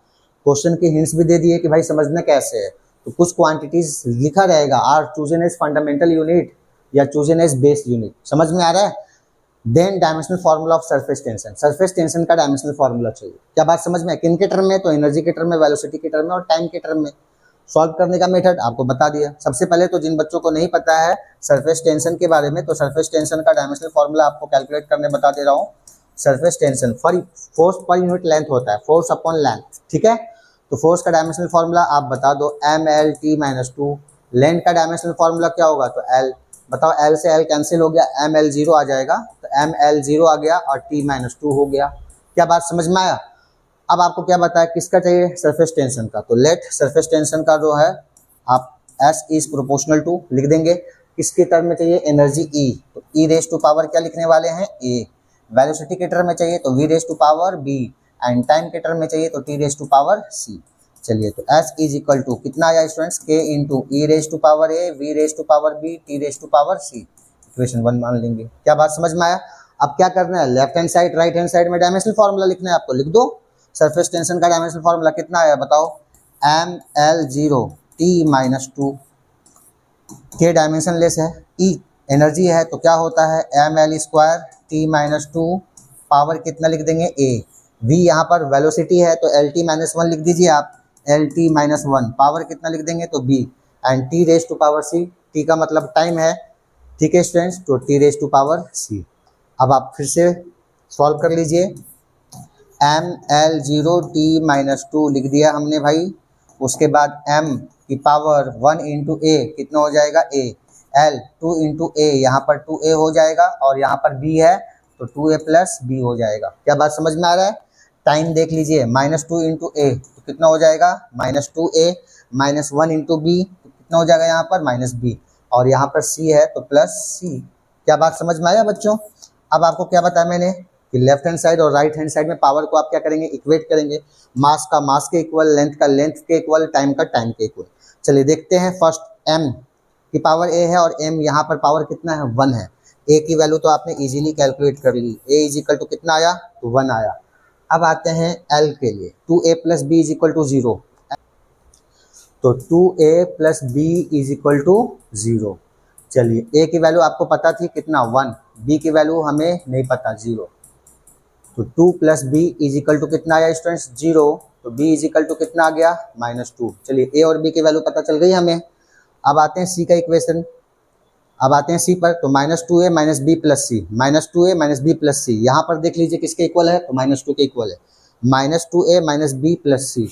क्वेश्चन की हिंट्स भी दे दिए कि भाई समझना कैसे है। तो कुछ क्वांटिटीज लिखा रहेगा, are chosen as fundamental unit या चोजन एज बेस यूनिट, समझ में आ रहा है। Then dimensional formula of surface tension, surface tension का डायमेंशनल फार्मूला चाहिए। क्या बात समझ में, किन के टर्म में, तो एनर्जी के टर्म में, वेलोसिटी के टर्म में और टाइम के टर्म में। सॉल्व करने का मेथड आपको बता दिया। सबसे पहले तो जिन बच्चों को नहीं पता है सरफेस टेंशन के बारे में, तो सरफेस टेंशन का डायमेंशनल फार्मूला आपको कैलकुलेट करने बता दे रहा हूँ। Surface tension force per unit length होता है, फोर्स अपॉन लेंथ, ठीक है। तो फोर्स का डायमेंशनल फार्मूला आप बता दो, mlt-2। लेंथ का डायमेंशनल फार्मूला क्या होगा, तो l। बताओ, l से l कैंसिल हो गया, ml0 आ जाएगा, तो ml0 आ गया और t-2 हो गया। क्या बात समझ में आया। अब आपको क्या बताया, किसका चाहिए, सरफेस टेंशन का। तो लेट सरफेस टेंशन का जो है आप एस इज प्रोपोर्शनल टू लिख देंगे। किसके टर्म में चाहिए, एनर्जी ई, तो ई रेज टू पावर क्या लिखने वाले हैं, ए। वेलोसिटी के टर्म में चाहिए तो v raise to power b, and time के टर्म में चाहिए तो टी रेज टू पावर सी। चलिए, तो एस इज इक्वल टू कितना आया students, k into e raise to power A, we raise to power B, T raise to power c. Equation 1 मान लेंगे। क्या बात समझ में आया। अब क्या करना है, left hand side right hand side में डायमेंशनल फार्मूला लिखना है आपको, लिख दो। सरफेस टेंशन का डायमेंशनल फार्मूला कितना आया बताओ, M L zero T minus two. K dimensionless है, ई एनर्जी है, तो क्या होता है M L square T minus two, power कितना लिख देंगे ए। वी यहाँ पर वेलोसिटी है तो एल टी माइनस वन लिख दीजिए आप, L T minus one, power कितना लिख देंगे तो b, and t raise to power c, t का मतलब टाइम है, ठीक है स्टूडेंट्स, तो t raise to power c. अब आप फिर से सॉल्व कर लीजिए, M L zero T minus two लिख दिया हमने भाई। उसके बाद m की पावर 1 इंटू ए कितना हो जाएगा a, l 2 इंटू ए, यहाँ पर 2a हो जाएगा, और यहाँ पर b है तो 2a प्लस b हो जाएगा। क्या बात समझ में आ रहा है। टाइम देख लीजिए, -2 इंटू ए तो कितना हो जाएगा, -2a, -1 इंटू बी तो कितना हो जाएगा यहाँ पर -b, और यहाँ पर c है तो +c। क्या बात समझ में आया बच्चों। अब आपको क्या बताया मैंने कि लेफ्ट हैंड साइड और राइट हैंड साइड में पावर को आप क्या करेंगे, इक्वेट करेंगे, मास का मास के इक्वल, लेंथ का लेंथ के इक्वल, टाइम का टाइम के इक्वल। चलिए देखते हैं, फर्स्ट m की पावर a है और m यहाँ पर पावर कितना है 1 है। a की वैल्यू तो आपने इजीली कैलकुलेट कर ली, a इज इक्वल टू कितना आया तो 1 आया। अब आते हैं l के लिए, 2a plus b is equal to 0, तो 2a plus b is equal to 0। चलिए a की वैल्यू आपको पता थी कितना 1, b की वैल्यू हमें नहीं पता 0, तो 2 plus b is equal to कितना आया स्टूडेंट्स 0, तो b इज इक्वल टू कितना आ गया -2। चलिए a और b की वैल्यू पता चल गई हमें। अब आते हैं c का इक्वेशन, अब आते हैं c पर, तो -2a minus b plus c, -2a minus b plus सी, यहाँ पर देख लीजिए किसके इक्वल है तो -2 के इक्वल है, -2a minus b plus c,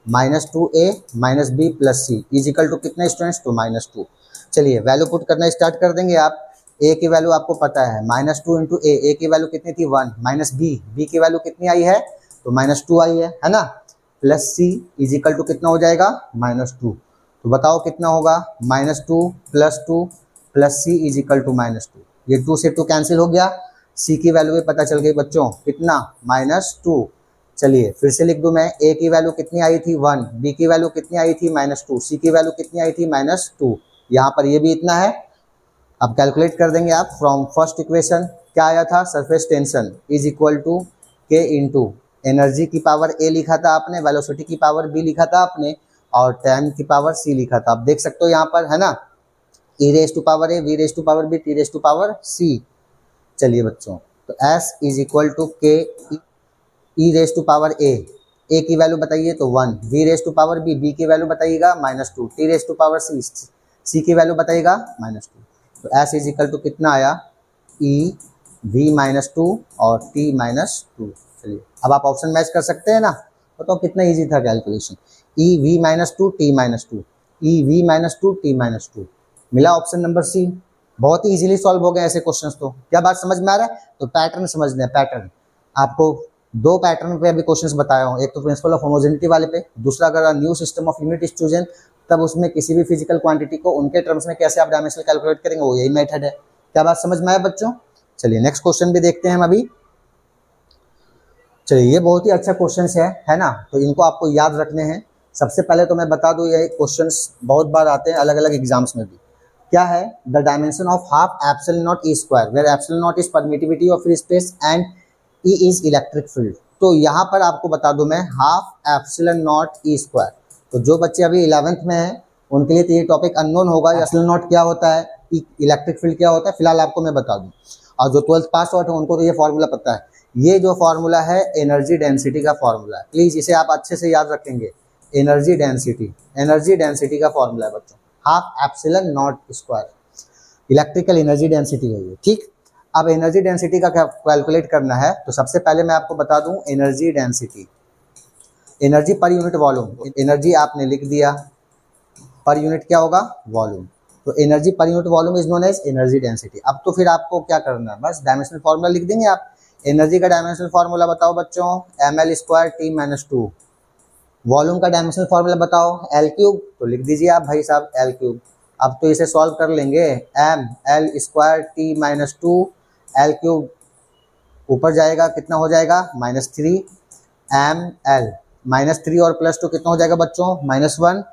-2a minus b plus c is equal to कितना स्टूडेंट्स तो -2। चलिए वैल्यू पुट करना स्टार्ट कर देंगे आप। a की वैल्यू आपको पता है -2 इंटू ए की वैल्यू कितनी थी 1, माइनस बी की वैल्यू कितनी आई है तो -2 आई है ना, plus c is equal to कितना हो जाएगा -2। तो बताओ कितना होगा, -2 plus 2 plus c is equal to -2। ये 2 से 2 कैंसिल हो गया, सी की वैल्यू भी पता चल गई बच्चों कितना -2। चलिए फिर से लिख दूं मैं, a की वैल्यू कितनी आई थी 1, b की वैल्यू कितनी आई थी -2, c की वैल्यू कितनी आई थी -2, यहाँ पर ये भी इतना है। अब कैलकुलेट कर देंगे आप फ्रॉम फर्स्ट इक्वेशन, क्या आया था, surface tension is equal to k into energy की पावर ए लिखा था आपने, वेलोसिटी की पावर बी लिखा था आपने, और टाइम की पावर सी लिखा था। आप देख सकते हो यहाँ पर है ना, E raise to power A, we raise to power B, T raise to power सी। चलिए बच्चों, तो S is equal to K E raise to power A की वैल्यू बताइए तो 1, V raise to power B की वैल्यू बताइएगा -2, T raise to power C की value बताइएगा -2। तो एस इज इक्वल टू कितना आया, ई वी -2 और टी -2। चलिए अब आप ऑप्शन मैच कर सकते हैं ना, तो कितना इजी था calculation, E V -2 T -2, E V -2 T -2, मिला ऑप्शन नंबर सी। बहुत ही इजीली सॉल्व हो गए ऐसे क्वेश्चंस। तो क्या बात समझ में आ रहा है, तो पैटर्न समझना है। पैटर्न आपको 2 पैटर्न पे अभी क्वेश्चंस बताया हूँ, एक तो प्रिंसिपल ऑफ होमोजेनिटी वाले पे, दूसरा अगर new system of unit is chosen, तब उसमें किसी भी फिजिकल क्वांटिटी को उनके टर्म्स में कैसे आप डायमेंशन कैलकुलेट करेंगे, वो यही मेथड है। क्या बात समझ में आया बच्चों। चलिए नेक्स्ट क्वेश्चन भी देखते हैं हम अभी। चलिए ये बहुत ही अच्छा क्वेश्चन है ना, तो इनको आपको याद रखने हैं। सबसे पहले तो मैं बता दूं, ये क्वेश्चंस बहुत बार आते हैं अलग अलग एग्जाम्स में भी। क्या है, the dimension of half epsilon nought E square where epsilon not is permittivity of free space and E is electric field. तो यहाँ पर आपको बता दूं मैं, half epsilon nought E square, तो जो बच्चे अभी 11th में हैं उनके लिए तो ये टॉपिक अननोन होगा, एप्सिलॉन नॉट क्या होता है, इलेक्ट्रिक फील्ड क्या होता है, फिलहाल आपको मैं बता दूं। और जो 12th पास आउट है उनको तो ये फॉर्मूला पता है। ये जो फॉर्मूला है एनर्जी डेंसिटी का फॉर्मूला है, प्लीज इसे आप अच्छे से याद रखेंगे। एनर्जी डेंसिटी का फॉर्मूला है बच्चों, half epsilon not square, electrical energy density है ये, ठीक। अब एनर्जी डेंसिटी का कैलकुलेट करना है, तो सबसे पहले मैं आपको बता दूं energy density, energy per unit volume. Energy आपने लिख दिया, पर यूनिट क्या होगा वॉल्यूम, तो energy per unit volume is known as energy density. अब तो फिर आपको क्या करना है, बस डायमेंशनल फॉर्मूला लिख देंगे आप, एनर्जी का डायमेंशनल फार्मूला बताओ बच्चों, ml²T-2। वॉल्यूम का डायमेंशनल फार्मूला बताओ L3, तो लिख दीजिए आप भाई साहब L3। अब तो इसे सॉल्व कर लेंगे, ml²T-2 L3 ऊपर जाएगा कितना हो जाएगा -3 ml, -3 और +2 कितना हो जाएगा बच्चों -1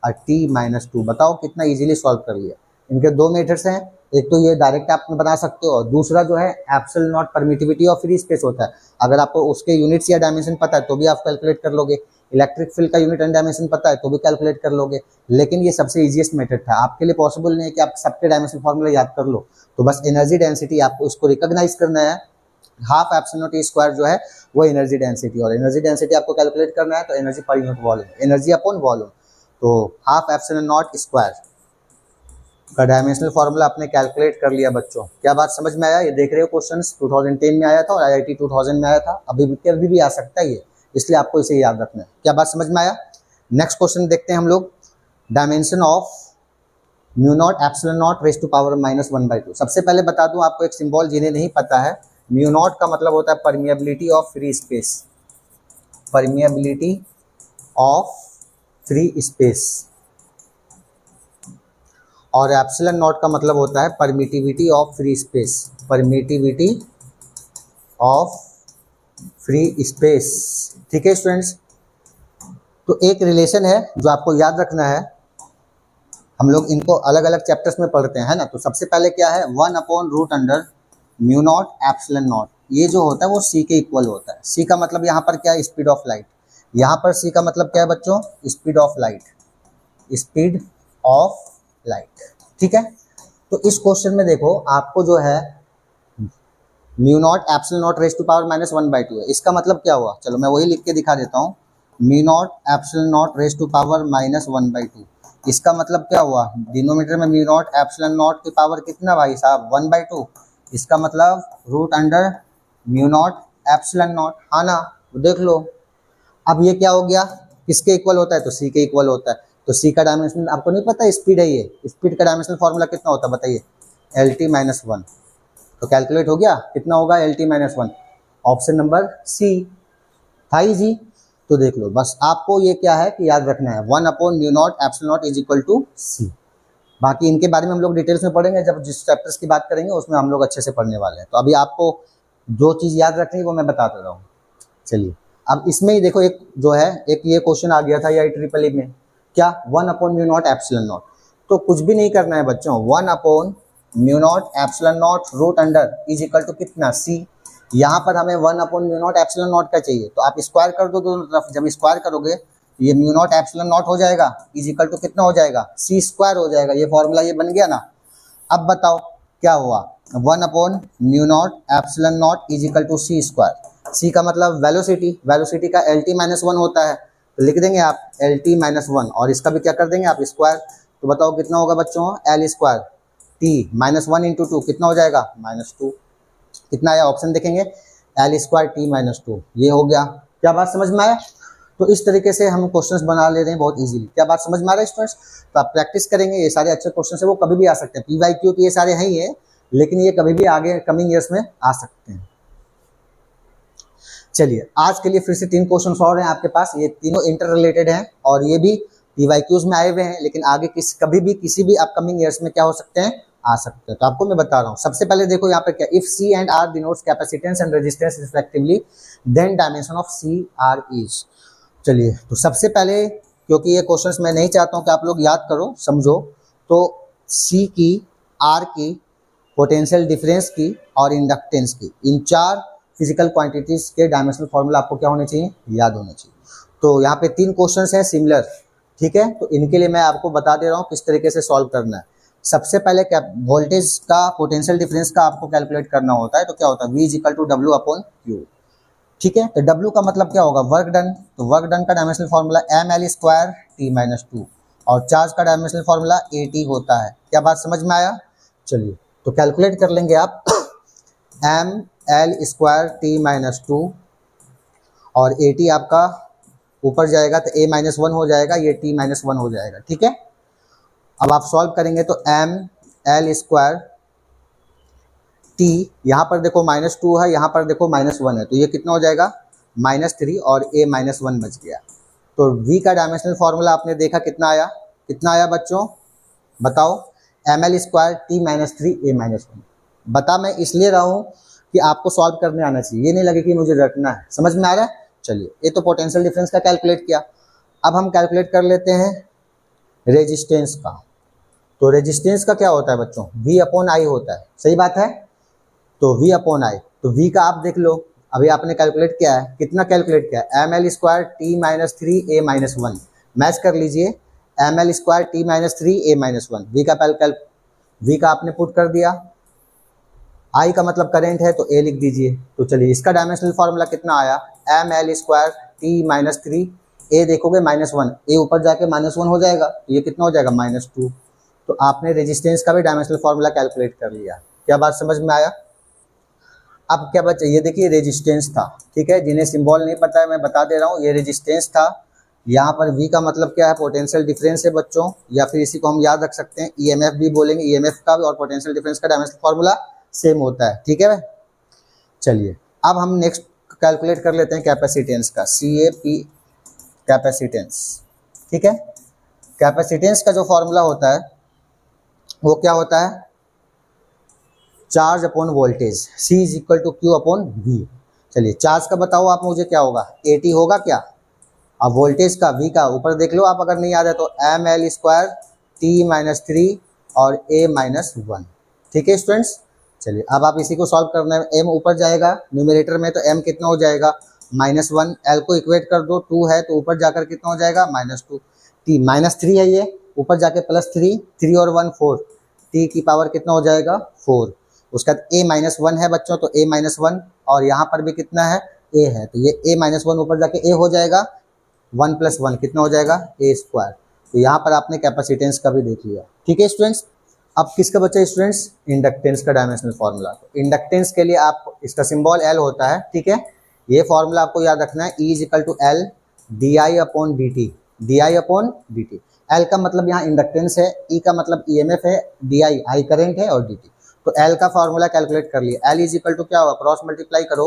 और T-2। बताओ कितना इजीली सॉल्व कर लिया। इनके दो मेथड्स हैं, एक तो ये डायरेक्ट आप बना सकते हो और दूसरा जो है epsilon not permittivity of free space होता है। अगर आपको उसके यूनिट्स या डायमेंशन पता है तो भी आप कैलकुलेट कर लोगे, इलेक्ट्रिक फील्ड का यूनिट एंड डायमेंशन पता है तो भी कैलकुलेट कर लोगे। लेकिन ये सबसे इजीएस्ट मेथड था, आपके लिए पॉसिबल नहीं है कि आप सबके डायमेंशन फॉर्मूला याद कर लो। तो बस एनर्जी डेंसिटी आपको इसको रिकॉग्नाइज करना है, हाफ एप्सिलॉन नॉट E² जो है वो एनर्जी डेंसिटी, और एनर्जी डेंसिटी आपको कैलकुलेट करना है तो energy per unit volume, energy upon volume. तो हाफ एप्सिलॉन नॉट E² का डायमेंशनल फार्मूला आपने कैलकुलेट कर लिया बच्चों। क्या बात समझ में आया? ये देख रहे हो क्वेश्चंस 2010 में आया था और IIT 2000 में आया था, अभी भी आ सकता है ये, इसलिए आपको इसे याद रखना है। क्या बात समझ में आया? नेक्स्ट क्वेश्चन देखते हैं हम लोग, dimension of μ0 epsilon naught raise to power -1/2। सबसे पहले बता दूं आपको एक सिंबल जिन्हें नहीं पता है, μ0 का मतलब होता है permeability of free space, permeability of free space, और एप्सिलॉन नॉट का मतलब होता है permittivity of free space, permittivity of free space. ठीक है स्टूडेंट्स, तो एक रिलेशन है जो आपको याद रखना है, हम लोग इनको अलग अलग चैप्टर्स में पढ़ते हैं, है ना। तो सबसे पहले क्या है, 1/√अंडर μ0 एप्सिलॉन नॉट, ये जो होता है वो c के इक्वल होता है। c का मतलब यहाँ पर क्या है, स्पीड ऑफ लाइट। यहाँ पर c का मतलब क्या है बच्चों, speed of light, speed of light. ठीक है, तो इस क्वेश्चन में देखो आपको जो है μ0 epsilon naught raise to power -1/2 है। इसका मतलब क्या हुआ, चलो मैं वही लिख के दिखा देता हूँ, μ0 epsilon naught raise to power -1/2। इसका मतलब क्या हुआ, डिनोमिनेटर में μ0 एप्सिलॉन नॉट की पावर कितना भाई साहब 1/2, इसका मतलब √μ0 एप्सिलॉन नॉट, हाँ ना, देख लो। अब ये क्या हो गया, किसके इक्वल होता है, तो c के इक्वल होता है। तो c का डायमेंशन आपको नहीं पता, स्पीड है ये, स्पीड का डायमेंशनल फार्मूला कितना होता है बताइए, LT-1। तो कैलकुलेट हो गया, कितना होगा LT-1, ऑप्शन नंबर सी था जी। तो देख लो, बस आपको ये क्या है कि याद रखना है 1/μ0 epsilon not is equal to c। बाकी इनके बारे में हम लोग डिटेल्स में पढ़ेंगे, जब जिस चैप्टर्स की बात करेंगे उसमें हम लोग अच्छे से पढ़ने वाले हैं। तो अभी आपको जो चीज़ याद रखनी है वो मैं बताता रहा हूँ। चलिए, अब इसमें ही देखो, एक जो है एक ये क्वेश्चन आ गया था या IEEE में, क्या 1/μ0 एप्सिलॉन नॉट। तो कुछ भी नहीं करना है बच्चों, 1/μ0 epsilon naught root under is equal to कितना c। यहाँ पर हमें 1/μ0 एप्सिलॉन नॉट का चाहिए, तो आप स्क्वायर कर दो दोनों तरफ। जब स्क्वायर करोगे ये μ0 एप्सिलॉन नॉट हो जाएगा, इज इक्वल टू कितना हो जाएगा, c² हो जाएगा। ये फॉर्मूला ये बन गया ना। अब बताओ क्या हुआ, 1/μ0 epsilon not is equal to c²। c का मतलब वेलोसिटी, वेलोसिटी का LT-1 होता है, तो लिख देंगे आप LT-1, और इसका भी क्या कर देंगे आप स्क्वायर। तो बताओ कितना होगा बच्चों, L² T-1 × 2 कितना हो जाएगा -2। कितना आया, ऑप्शन देखेंगे L² T-2, ये हो गया। क्या बात समझ में आया? तो इस तरीके से हम क्वेश्चंस बना ले रहे हैं बहुत इजीली। क्या बात समझ में आ रहा है स्टूडेंट्स? तो आप प्रैक्टिस करेंगे, ये सारे अच्छे क्वेश्चन है वो कभी भी आ सकते हैं। PYQ तो ये सारे हैं ही है, लेकिन ये कभी भी आगे कमिंग ईयर्स में आ सकते हैं। चलिए, आज के लिए फिर से 3 क्वेश्चन और हैं आपके पास, ये तीनों इंटर रिलेटेड हैं और ये भी PYQs में आए हुए हैं, लेकिन आगे कभी भी किसी भी अपकमिंग ईयर्स में क्या हो सकते हैं, आ सकते हैं। तो आपको मैं बता रहा हूँ। सबसे पहले देखो यहाँ पे क्या, if C and R denotes capacitance and resistance respectively, then dimension of CR is. चलिए, तो सबसे पहले, क्योंकि ये क्वेश्चंस मैं नहीं चाहता हूँ कि आप लोग याद करो समझो, तो C की, R की, पोटेंशियल डिफरेंस की और इंडक्टेंस की, इन 4 फिजिकल क्वांटिटीज के डायमेंशनल फार्मूला आपको क्या होने चाहिए, याद होने चाहिए। तो यहाँ पे 3 क्वेश्चंस हैं सिमिलर, ठीक है। तो इनके लिए मैं आपको बता दे रहा हूँ किस तरीके से सॉल्व करना है। सबसे पहले क्या, वोल्टेज का पोटेंशियल डिफरेंस का आपको कैलकुलेट करना होता है। तो क्या होता है, V = W/Q, ठीक है। तो W का मतलब क्या होगा, वर्क डन। तो वर्क डन का डायमेंशनल फार्मूला ml² T-2, और चार्ज का डायमेंशनल फार्मूला AT होता है। क्या बात समझ में आया? चलिए, तो कैलकुलेट कर लेंगे आप ml² T-2 और AT आपका ऊपर जाएगा तो A-1 हो जाएगा, ये T-1 हो जाएगा, ठीक है। अब आप सॉल्व करेंगे तो ml² टी, यहाँ पर देखो -2 है, यहाँ पर देखो -1 है, तो ये कितना हो जाएगा -3 और a -1 बच गया। तो v का डायमेंशनल फार्मूला आपने देखा कितना आया बच्चों, बताओ, ml² t - 3 a -1। बता मैं इसलिए रहा हूँ कि आपको सॉल्व करने आना चाहिए, ये नहीं लगे कि मुझे रटना है। समझ में आ रहा है? चलिए, ये तो पोटेंशियल डिफरेंस का कैलकुलेट किया। अब हम कैलकुलेट कर लेते हैं रेजिस्टेंस का। तो रेजिस्टेंस का क्या होता है बच्चों, V/I होता है, सही बात है। तो V/I, तो V का आप देख लो, अभी आपने कैलकुलेट किया है, कितना कैलकुलेट किया है, ml² t - 3 a -1। मैच कर लीजिए, ml² t - 3 a -1, V का आपने पुट कर दिया, I का मतलब करंट है तो A लिख दीजिए। तो चलिए, इसका डायमेंशनल फार्मूला कितना आया, ml² t - 3, A देखोगे -1, A ऊपर जाके -1 हो जाएगा, तो ये कितना हो जाएगा -2। तो आपने रेजिस्टेंस का भी डायमेंशनल फार्मूला कैलकुलेट कर लिया। क्या बात समझ में आया? अब क्या बचा, ये देखिए रेजिस्टेंस था, ठीक है, जिन्हें सिंबल नहीं पता है मैं बता दे रहा हूँ, ये रेजिस्टेंस था। यहाँ पर V का मतलब क्या है, पोटेंशियल डिफरेंस है बच्चों, या फिर इसी को हम याद रख सकते हैं EMF भी बोलेंगे, EMF का भी और पोटेंशियल डिफरेंस का डायमेंशनल फार्मूला सेम होता है, ठीक है। चलिए, अब हम नेक्स्ट कैलकुलेट कर लेते हैं कैपेसिटेंस का, CAP कैपेसिटेंस, ठीक है। कैपेसिटेंस का जो फॉर्मूला होता है वो क्या होता है, charge upon voltage, C = Q/V। चलिए, चार्ज का बताओ आप मुझे क्या होगा, AT होगा क्या। अब वोल्टेज का V का ऊपर देख लो आप, अगर नहीं याद है तो ml² t - 3 और a -1, ठीक है स्टूडेंट्स। चलिए, अब आप इसी को सॉल्व करना है, m ऊपर जाएगा न्यूमरेटर में, तो m कितना हो जाएगा -1, l को इक्वेट कर दो, 2 है तो ऊपर जाकर कितना हो जाएगा -2, t -3 है, ये ऊपर जाके +3, 3 और 1 4, t की पावर कितना हो जाएगा 4। उसके बाद a -1 है बच्चों, तो a -1, और यहाँ पर भी कितना है a है, तो ये a -1 ऊपर जाके a हो जाएगा, 1 + 1 कितना हो जाएगा a²। तो यहाँ पर आपने कैपेसिटेंस का भी देख लिया, ठीक है स्टूडेंट्स। अब किसका बचा स्टूडेंट्स, इंडक्टेंस का डायमेंशनल फार्मूला। तो इंडक्टेंस के लिए आप, इसका सिंबल L होता है, ठीक है। ये फार्मूला आपको याद रखना है, E = L di/dt, di/dt। L का मतलब यहाँ इंडक्टेंस है, E का मतलब EMF है, di हाई करंट है, और dt। तो L का फार्मूला कैलकुलेट कर लिया, L = क्या होगा, क्रॉस मल्टीप्लाई करो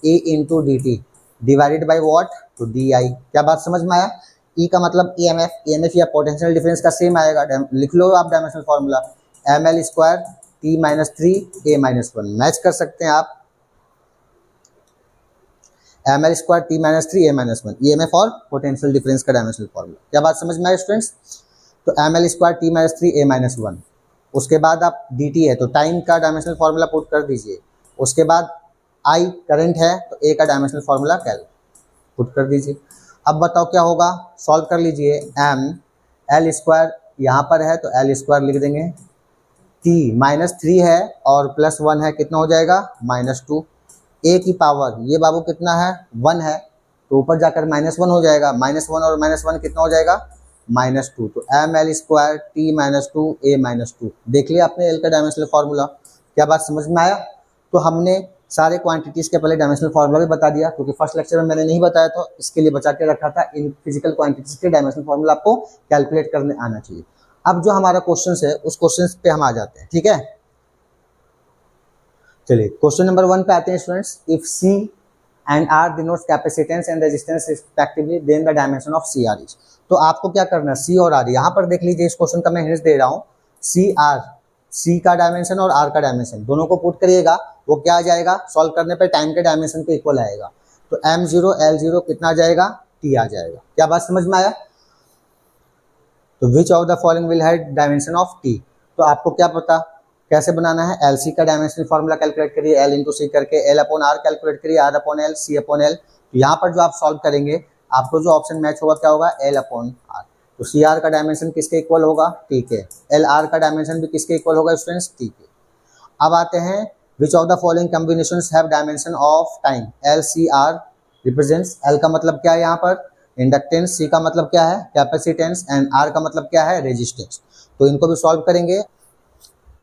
E × dt divided by what, तो di। क्या बात समझ में आया। E का मतलब EMF या पोटेंशियल डिफरेंस का सेम आएगा, लिख लो आप dimensional formula, ml² t - 3 a -1। Match कर सकते हैं आप, ml² t - 3 a -1, EMF और पोटेंशियल डिफरेंस का डायमेंशनल फार्मूला। क्या बात समझ में आया स्टूडेंट्स। तो ml² t - 3 a -1, उसके बाद आप dt है तो टाइम का डायमेंशनल फार्मूला पुट कर दीजिए, उसके बाद I करंट है तो A का डायमेंशनल फार्मूला पुट कर दीजिए। अब बताओ क्या होगा, सॉल्व कर लीजिए, ml² यहाँ पर है तो l² लिख देंगे, t -3 है और +1 है, कितना हो जाएगा -2, A की पावर ये बाबू कितना है 1 है, तो ऊपर जाकर -1 हो जाएगा, -1 और -1 कितना हो जाएगा -2। तो ml² t - 2 a -2। देख लिया आपने L का डायमेंशनल फार्मूला। क्या बात समझ में आया। तो हमने सारे क्वांटिटीज़ के पहले डायमेंशनल फार्मूला भी बता दिया, क्योंकि फर्स्ट लेक्चर में मैंने नहीं बताया था, इसके लिए बचा के रखा था। इन फिजिकल क्वांटिटीज़ के डायमेंशनल फार्मूला आपको कैलकुलेट करने आना चाहिए। अब जो हमारा क्वेश्चन है उस क्वेश्चन पे हम आ जाते हैं, ठीक है। चलिए, क्वेश्चन नंबर 1 पे आते हैं students. If C and R denotes capacitance and resistance respectively, then the dimension of CR is। तो आपको क्या करना है, C और R, यहाँ पर देख लीजिए, इस क्वेश्चन का मैं हिंट दे रहा हूँ, C का डायमेंशन और R का डायमेंशन दोनों को पुट करिएगा, वो क्या आ जाएगा, सॉल्व करने पे टाइम के डायमेंशन के इक्वल आएगा। तो m0 L0 कितना आ जाएगा, T आ जाएगा। क्या बात समझ में आया। तो which of the following will have dimension of T। तो आपको क्या पता कैसे बनाना है, LC का डायमेंशनल फार्मूला कैलकुलेट करिए, L × C करके, L/R कैलकुलेट करिए, R/L C/L। तो यहाँ पर जो आप सॉल्व करेंगे, आपको जो ऑप्शन मैच होगा क्या होगा, L/R। तो CR का डायमेंशन किसके इक्वल होगा, T के। LR का डायमेंशन भी किसके इक्वल होगा स्टूडेंट्स, T के। अब आते हैं, which of the following combinations have dimension of time, LCR represents, L का मतलब क्या है यहाँ पर इंडक्टेंस, C का मतलब क्या है कैपेसिटेंस, एंड R का मतलब क्या है रेजिस्टेंस। तो इनको भी सॉल्व करेंगे।